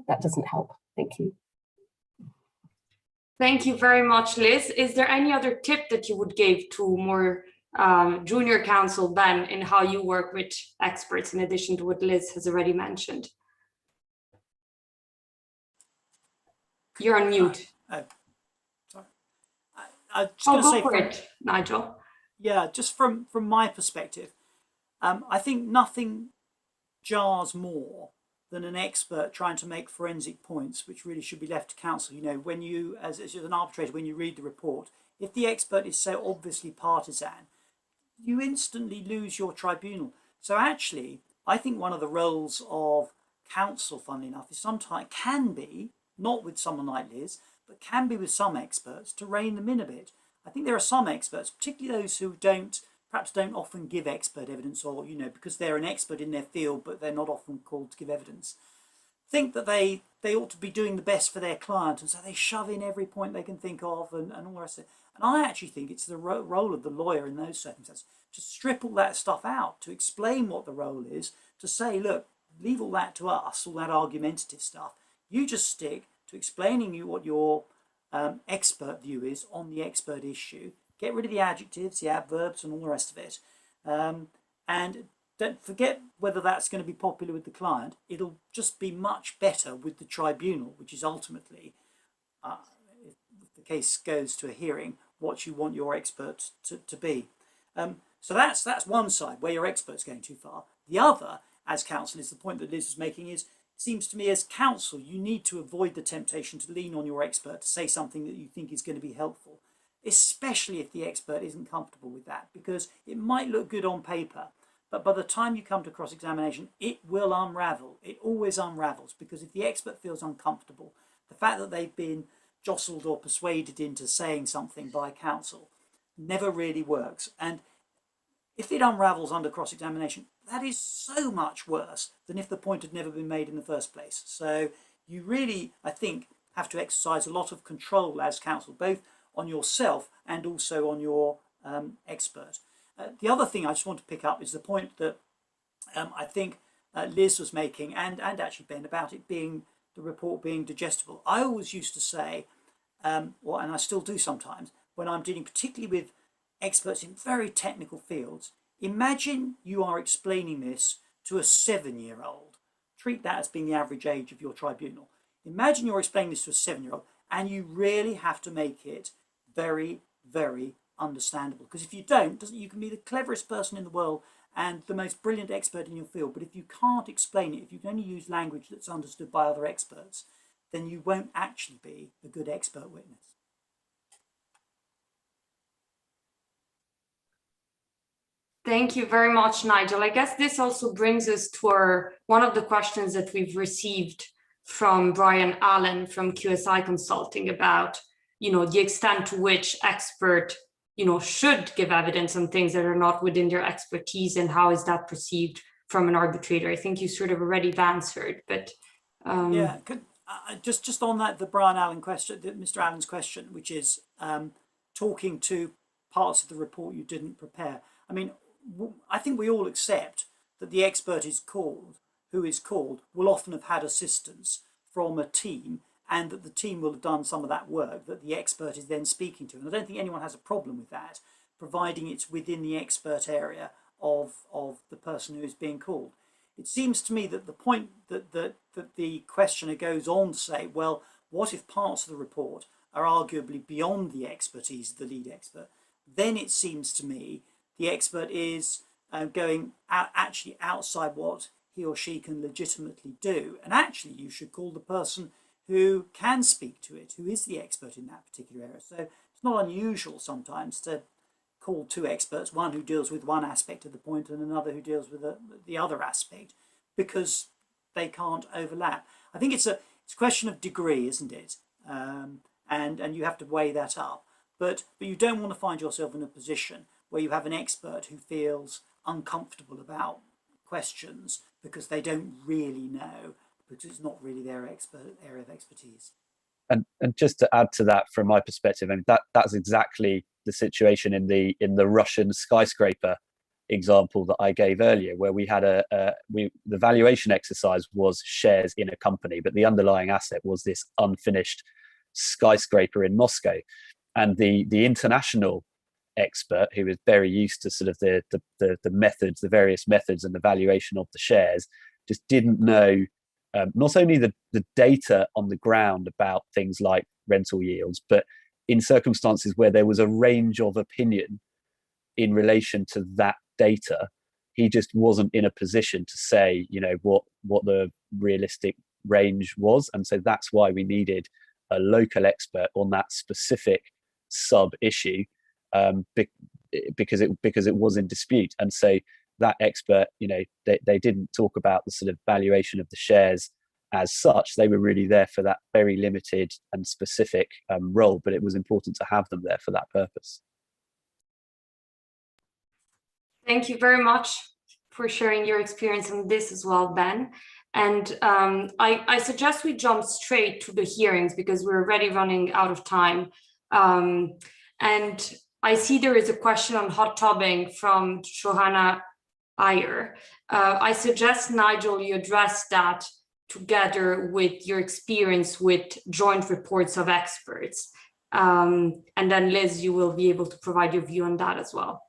S4: that doesn't help. Thank you.
S3: Thank you very much, Liz. Is there any other tip that you would give to more junior counsel, Ben, in how you work with experts, in addition to what Liz has already mentioned? You're on mute.
S6: Sorry. I just going to say
S3: go for it, Nigel.
S6: Yeah, just from my perspective, I think nothing jars more than an expert trying to make forensic points, which really should be left to counsel. When you, as an arbitrator, when you read the report, if the expert is so obviously partisan, you instantly lose your tribunal. So actually, I think one of the roles of counsel, funnily enough, is sometimes can be, not with someone like Liz, but can be with some experts, to rein them in a bit. I think there are some experts, particularly those who perhaps don't often give expert evidence, or, because they're an expert in their field, but they're not often called to give evidence, think that they ought to be doing the best for their client, and so they shove in every point they can think of and all the rest of it. And I actually think it's the role of the lawyer in those circumstances to strip all that stuff out, to explain what the role is, to say, look, leave all that to us, all that argumentative stuff. You just stick to explaining what your expert view is on the expert issue. Get rid of the adjectives, the adverbs, and all the rest of it. And don't forget whether that's going to be popular with the client. It'll just be much better with the tribunal, which is ultimately, if the case goes to a hearing, what you want your expert to be. So that's one side, where your expert's going too far. The other, as counsel, is the point that Liz was making, is, it seems to me as counsel, you need to avoid the temptation to lean on your expert to say something that you think is going to be helpful, especially if the expert isn't comfortable with that, because it might look good on paper, but by the time you come to cross-examination, it will unravel. It always unravels, because if the expert feels uncomfortable, the fact that they've been jostled or persuaded into saying something by counsel never really works. And if it unravels under cross-examination, that is so much worse than if the point had never been made in the first place. So you really, I think, have to exercise a lot of control as counsel, both on yourself and also on your expert. The other thing I just want to pick up is the point that I think Liz was making, and actually Ben, about it being the report being digestible. I always used to say, and I still do sometimes, when I'm dealing particularly with experts in very technical fields, imagine you are explaining this to a 7-year-old. Treat that as being the average age of your tribunal. Imagine you're explaining this to a 7-year-old, and you really have to make it very, very understandable. Because if you don't, you can be the cleverest person in the world and the most brilliant expert in your field, but if you can't explain it, if you can only use language that's understood by other experts, then you won't actually be a good expert witness.
S3: Thank you very much, Nigel. I guess this also brings us to one of the questions that we've received from Brian Allen from QSI Consulting about, the extent to which expert, should give evidence on things that are not within their expertise, and how is that perceived from an arbitrator. I think you sort of already answered, but
S6: yeah, just on that, the Brian Allen question, Mr. Allen's question, which is talking to parts of the report you didn't prepare. I mean, I think we all accept that the expert who is called will often have had assistance from a team, and that the team will have done some of that work that the expert is then speaking to. And I don't think anyone has a problem with that, providing it's within the expert area of the person who is being called. It seems to me that the point that the questioner goes on to say, well, what if parts of the report are arguably beyond the expertise of the lead expert? Then it seems to me the expert is going actually outside what he or she can legitimately do. And actually, you should call the person who can speak to it, who is the expert in that particular area. So it's not unusual sometimes to call two experts, one who deals with one aspect of the point and another who deals with the other aspect, because they can't overlap. I think it's a question of degree, isn't it? And you have to weigh that up. But you don't want to find yourself in a position where you have an expert who feels uncomfortable about questions because they don't really know, because it's not really their area of expertise.
S5: And just to add to that, from my perspective, and that's exactly the situation in the Russian skyscraper example that I gave earlier, where we had the valuation exercise was shares in a company, but the underlying asset was this unfinished skyscraper in Moscow. And the international expert, who was very used to sort of the methods, the various methods and the valuation of the shares, just didn't know not only the data on the ground about things like rental yields, but in circumstances where there was a range of opinion in relation to that data, he just wasn't in a position to say, what the realistic range was. And so that's why we needed a local expert on that specific sub issue, because it was in dispute. And so that expert, they didn't talk about the sort of valuation of the shares as such. They were really there for that very limited and specific role, but it was important to have them there for that purpose.
S3: Thank you very much for sharing your experience on this as well, Ben. And I suggest we jump straight to the hearings because we're already running out of time. And I see there is a question on hot tubbing from Johanna Iyer. I suggest, Nigel, you address that together with your experience with joint reports of experts. And then Liz, you will be able to provide your view on that as well.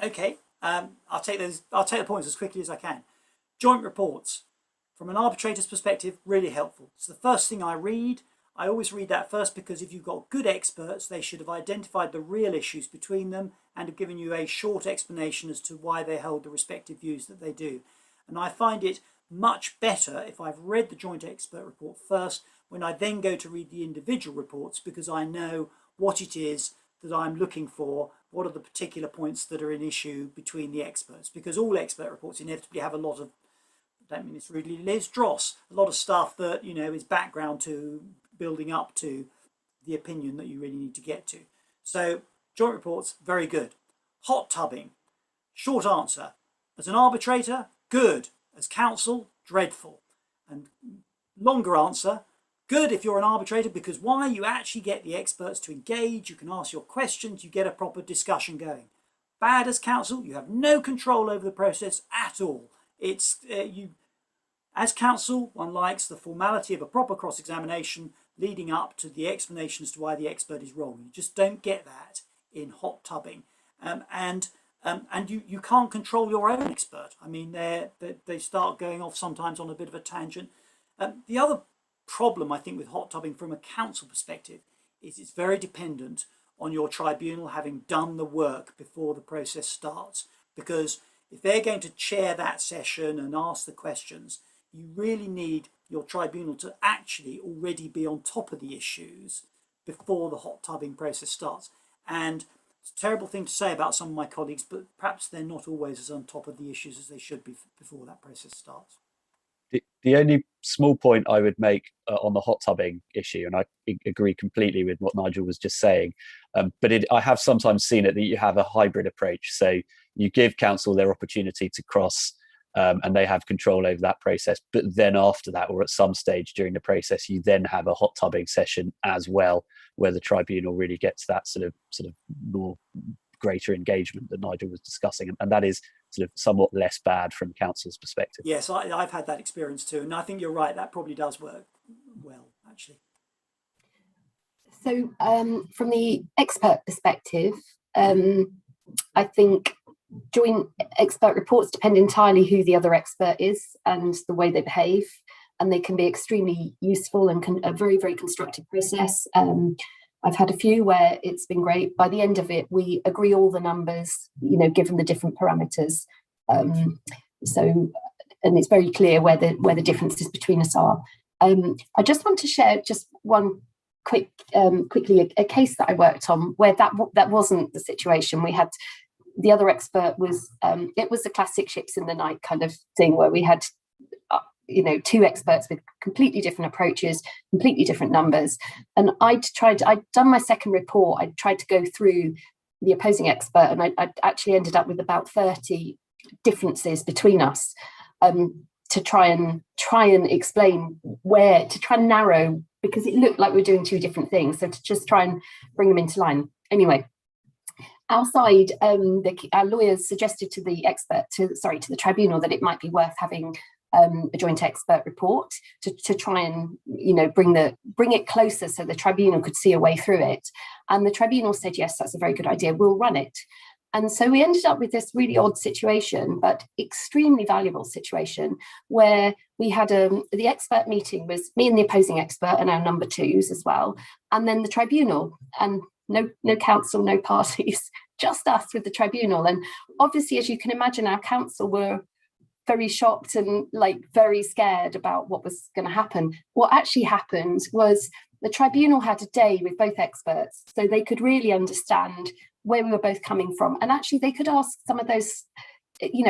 S6: Okay, I'll take the points as quickly as I can. Joint reports, from an arbitrator's perspective, really helpful. It's the first thing I read. I always read that first because if you've got good experts, they should have identified the real issues between them and have given you a short explanation as to why they hold the respective views that they do. And I find it much better if I've read the joint expert report first, when I then go to read the individual reports, because I know what it is that I'm looking for, what are the particular points that are an issue between the experts, because all expert reports inevitably have a lot of, I don't mean this rudely, Liz Dross, a lot of stuff that, is background to building up to the opinion that you really need to get to. So joint reports, very good. Hot tubbing, short answer. As an arbitrator, good. As counsel, dreadful. And longer answer, good if you're an arbitrator, because why? You actually get the experts to engage, you can ask your questions, you get a proper discussion going. Bad as counsel, you have no control over the process at all. It's As counsel, one likes the formality of a proper cross-examination leading up to the explanation as to why the expert is wrong. You just don't get that in hot tubbing. And you can't control your own expert. I mean, they start going off sometimes on a bit of a tangent. The other problem, I think, with hot tubbing from a counsel perspective is it's very dependent on your tribunal having done the work before the process starts. Because if they're going to chair that session and ask the questions, you really need your tribunal to actually already be on top of the issues before the hot tubbing process starts. And it's a terrible thing to say about some of my colleagues, but perhaps they're not always as on top of the issues as they should be before that process starts.
S5: The only small point I would make on the hot tubbing issue, and I agree completely with what Nigel was just saying, but I have sometimes seen it that you have a hybrid approach. So you give counsel their opportunity to cross and they have control over that process. But then after that, or at some stage during the process, you then have a hot tubbing session as well, where the tribunal really gets that sort of more greater engagement that Nigel was discussing. And that is sort of somewhat less bad from counsel's perspective.
S6: Yes, I've had that experience too. And I think you're right, that probably does work well, actually.
S4: So from the expert perspective, I think joint expert reports depend entirely who the other expert is and the way they behave, and they can be extremely useful and a very, very constructive process. I've had a few where it's been great. By the end of it, we agree all the numbers, given the different parameters. And it's very clear where the differences between us are. I just want to share just one quickly a case that I worked on where that wasn't the situation. We had the other expert was it was the classic ships in the night kind of thing where we had two experts with completely different approaches, completely different numbers. And I'd done my second report. I tried to go through the opposing expert, and I actually ended up with about 30 differences between us to try and explain to try and narrow, because it looked like we're doing two different things. So to just try and bring them into line. Anyway, our side, our lawyers suggested to the tribunal that it might be worth having a joint expert report to try and bring it closer so the tribunal could see a way through it. And the tribunal said, yes, that's a very good idea, we'll run it. And so we ended up with this really odd situation, but extremely valuable situation, where we had the expert meeting was me and the opposing expert and our number twos as well, and then the tribunal, and no counsel, no parties, just us with the tribunal. And obviously, as you can imagine, our counsel were very shocked and very scared about what was going to happen. What actually happened was the tribunal had a day with both experts, so they could really understand where we were both coming from. And actually they could ask some of those,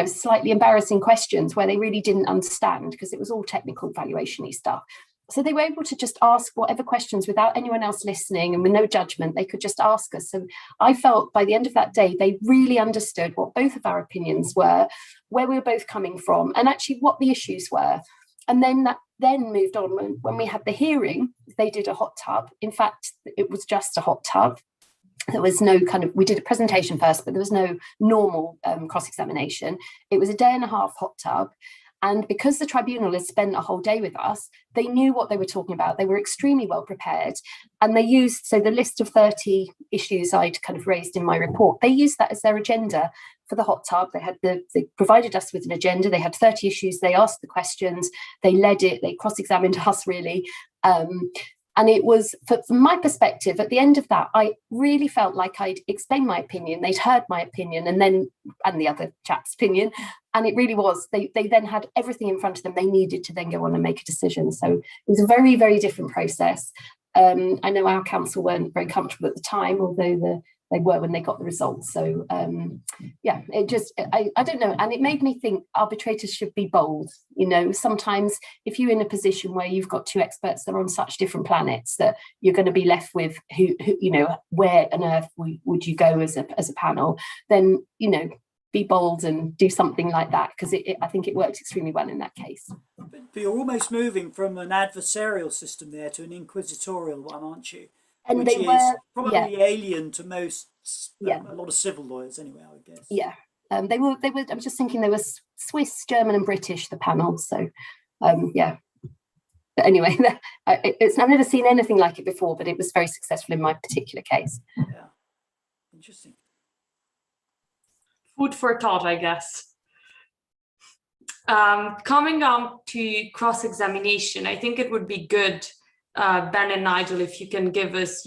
S4: slightly embarrassing questions where they really didn't understand, because it was all technical valuation-y stuff. So they were able to just ask whatever questions without anyone else listening and with no judgment. They could just ask us. So I felt by the end of that day, they really understood what both of our opinions were, where we were both coming from, and actually what the issues were. And then that moved on when we had the hearing. They did a hot tub. In fact, it was just a hot tub. There was no we did a presentation first, but there was no normal cross-examination. It was a day and a half hot tub. And because the tribunal had spent a whole day with us, they knew what they were talking about. They were extremely well prepared. And they used, so the list of 30 issues I'd raised in my report, they used that as their agenda for the hot tub. They provided us with an agenda. They had 30 issues. They asked the questions. They led it. They cross-examined us, really. And it was, from my perspective, at the end of that, I really felt like I'd explained my opinion. They'd heard my opinion and the other chap's opinion. And it really was, they then had everything in front of them they needed to then go on and make a decision. So it was a very, very different process. I know our counsel weren't very comfortable at the time, although they were when they got the results. So it just, I don't know. And it made me think arbitrators should be bold. Sometimes if you're in a position where you've got two experts that are on such different planets, that you're going to be left with who where on earth would you go as a panel, then, be bold and do something like that, because I think it worked extremely well in that case.
S6: But you're almost moving from an adversarial system there to an inquisitorial one, aren't you?
S4: And
S6: which is probably alien to most, a lot of civil lawyers anyway, I would guess.
S4: Yeah, they were. I was just thinking they were Swiss, German, and British, the panel. So Yeah. But anyway, I've never seen anything like it before, but it was very successful in my particular case.
S6: Yeah, interesting.
S3: Food for thought, I guess. Coming on to cross-examination, I think it would be good, Ben and Nigel, if you can give us,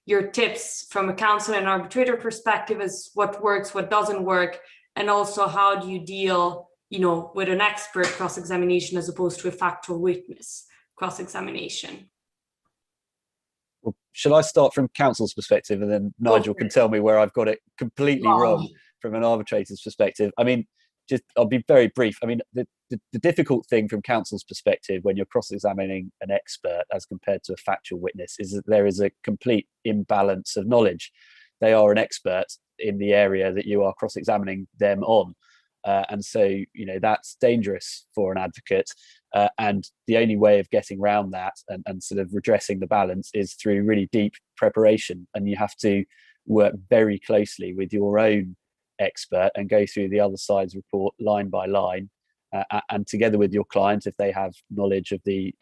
S3: your tips from a counsel and arbitrator perspective as what works, what doesn't work, and also how do you deal, with an expert cross-examination as opposed to a factual witness cross-examination.
S5: Well, shall I start from counsel's perspective, and then Nigel can tell me where I've got it completely wrong from an arbitrator's perspective? I mean, I'll be very brief. I mean, the difficult thing from counsel's perspective when you're cross-examining an expert as compared to a factual witness is that there is a complete imbalance of knowledge. They are an expert in the area that you are cross-examining them on. And so, that's dangerous for an advocate. And the only way of getting around that and sort of redressing the balance is through really deep preparation. And you have to work very closely with your own expert and go through the other side's report line by line, and together with your client if they have knowledge of the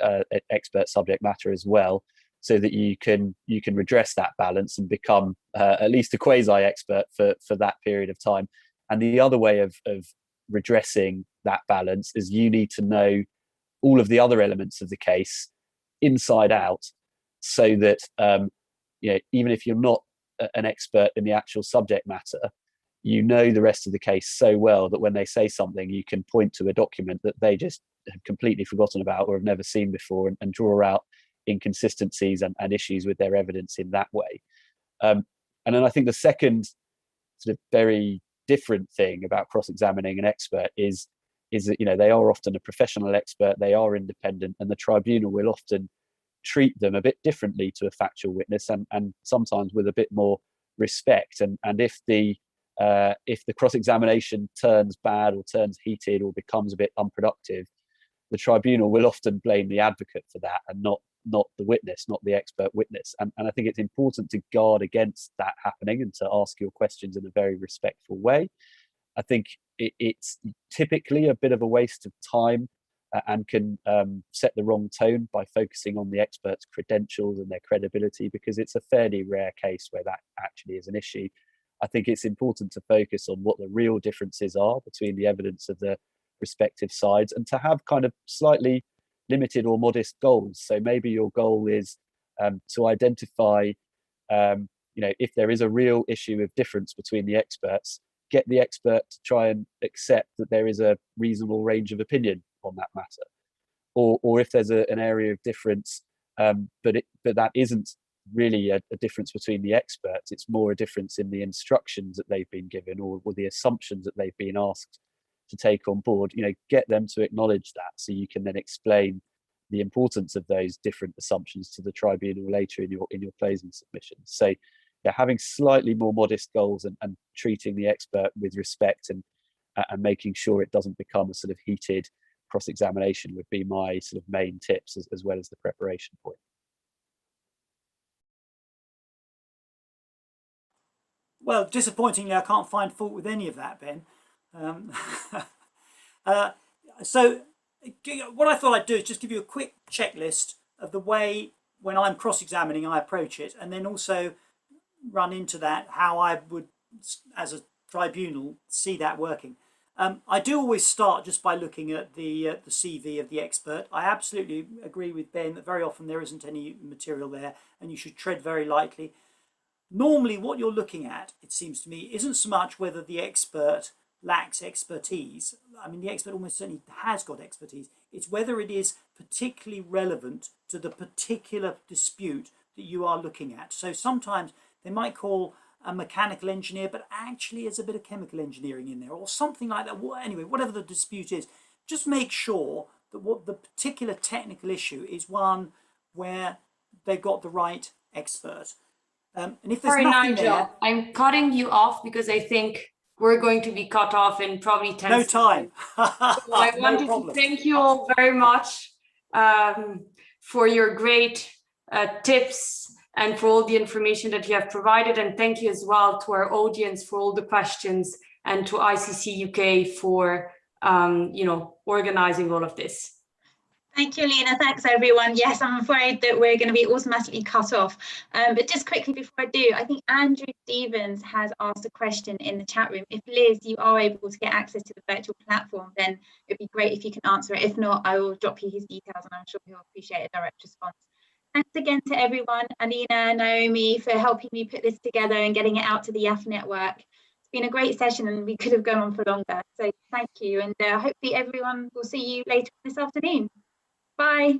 S5: expert subject matter as well, so that you can redress that balance and become at least a quasi-expert for that period of time. And the other way of redressing that balance is you need to know all of the other elements of the case inside out, so that even if you're not an expert in the actual subject matter, the rest of the case so well that when they say something, you can point to a document that they just have completely forgotten about or have never seen before, and draw out inconsistencies and issues with their evidence in that way. And then I think the second sort of very different thing about cross-examining an expert is that they are often a professional expert, they are independent, and the tribunal will often treat them a bit differently to a factual witness, and sometimes with a bit more respect. And if the cross-examination turns bad or turns heated or becomes a bit unproductive, the tribunal will often blame the advocate for that, and not the witness, not the expert witness. And I think it's important to guard against that happening and to ask your questions in a very respectful way. I think it's typically a bit of a waste of time and can set the wrong tone by focusing on the expert's credentials and their credibility, because it's a fairly rare case where that actually is an issue. I think it's important to focus on what the real differences are between the evidence of the respective sides, and to have kind of slightly limited or modest goals. So maybe your goal is to identify, if there is a real issue of difference between the experts, get the expert to try and accept that there is a reasonable range of opinion on that matter. Or if there's an area of difference, but that isn't really a difference between the experts, it's more a difference in the instructions that they've been given or the assumptions that they've been asked to take on board, get them to acknowledge that, so you can then explain the importance of those different assumptions to the tribunal later in your closing submissions. So having slightly more modest goals and treating the expert with respect and making sure it doesn't become a sort of heated cross-examination would be my sort of main tips, as well as the preparation point.
S6: Well, disappointingly, I can't find fault with any of that, Ben. So what I thought I'd do is just give you a quick checklist of the way, when I'm cross-examining, I approach it, and then also run into that, how I would, as a tribunal, see that working. I do always start just by looking at the CV of the expert. I absolutely agree with Ben that very often there isn't any material there, and you should tread very lightly. Normally what you're looking at, it seems to me, isn't so much whether the expert lacks expertise. I mean, the expert almost certainly has got expertise. It's whether it is particularly relevant to the particular dispute that you are looking at. So sometimes they might call a mechanical engineer, but actually there's a bit of chemical engineering in there or something like that. Anyway, whatever the dispute is, just make sure that what the particular technical issue is one where they've got the right expert. And if there's nothing
S3: Nigel,
S6: there,
S3: I'm cutting you off because I think we're going to be cut off in probably 10
S6: no
S3: seconds.
S6: time.
S3: So I wanted to thank you all very much for your great tips and for all the information that you have provided. And thank you as well to our audience for all the questions, and to ICC UK for organizing all of this.
S1: Thank you, Lena. Thanks, everyone. Yes, I'm afraid that we're going to be automatically cut off. But just quickly before I do, I think Andrew Stevens has asked a question in the chat room. If Liz, you are able to get access to the virtual platform, then it'd be great if you can answer it. If not, I will drop you his details and I'm sure he'll appreciate a direct response. Thanks again to everyone, Alina, Naomi, for helping me put this together and getting it out to the YAF network. It's been a great session and we could have gone on for longer. So thank you. And hopefully everyone will see you later this afternoon. Bye.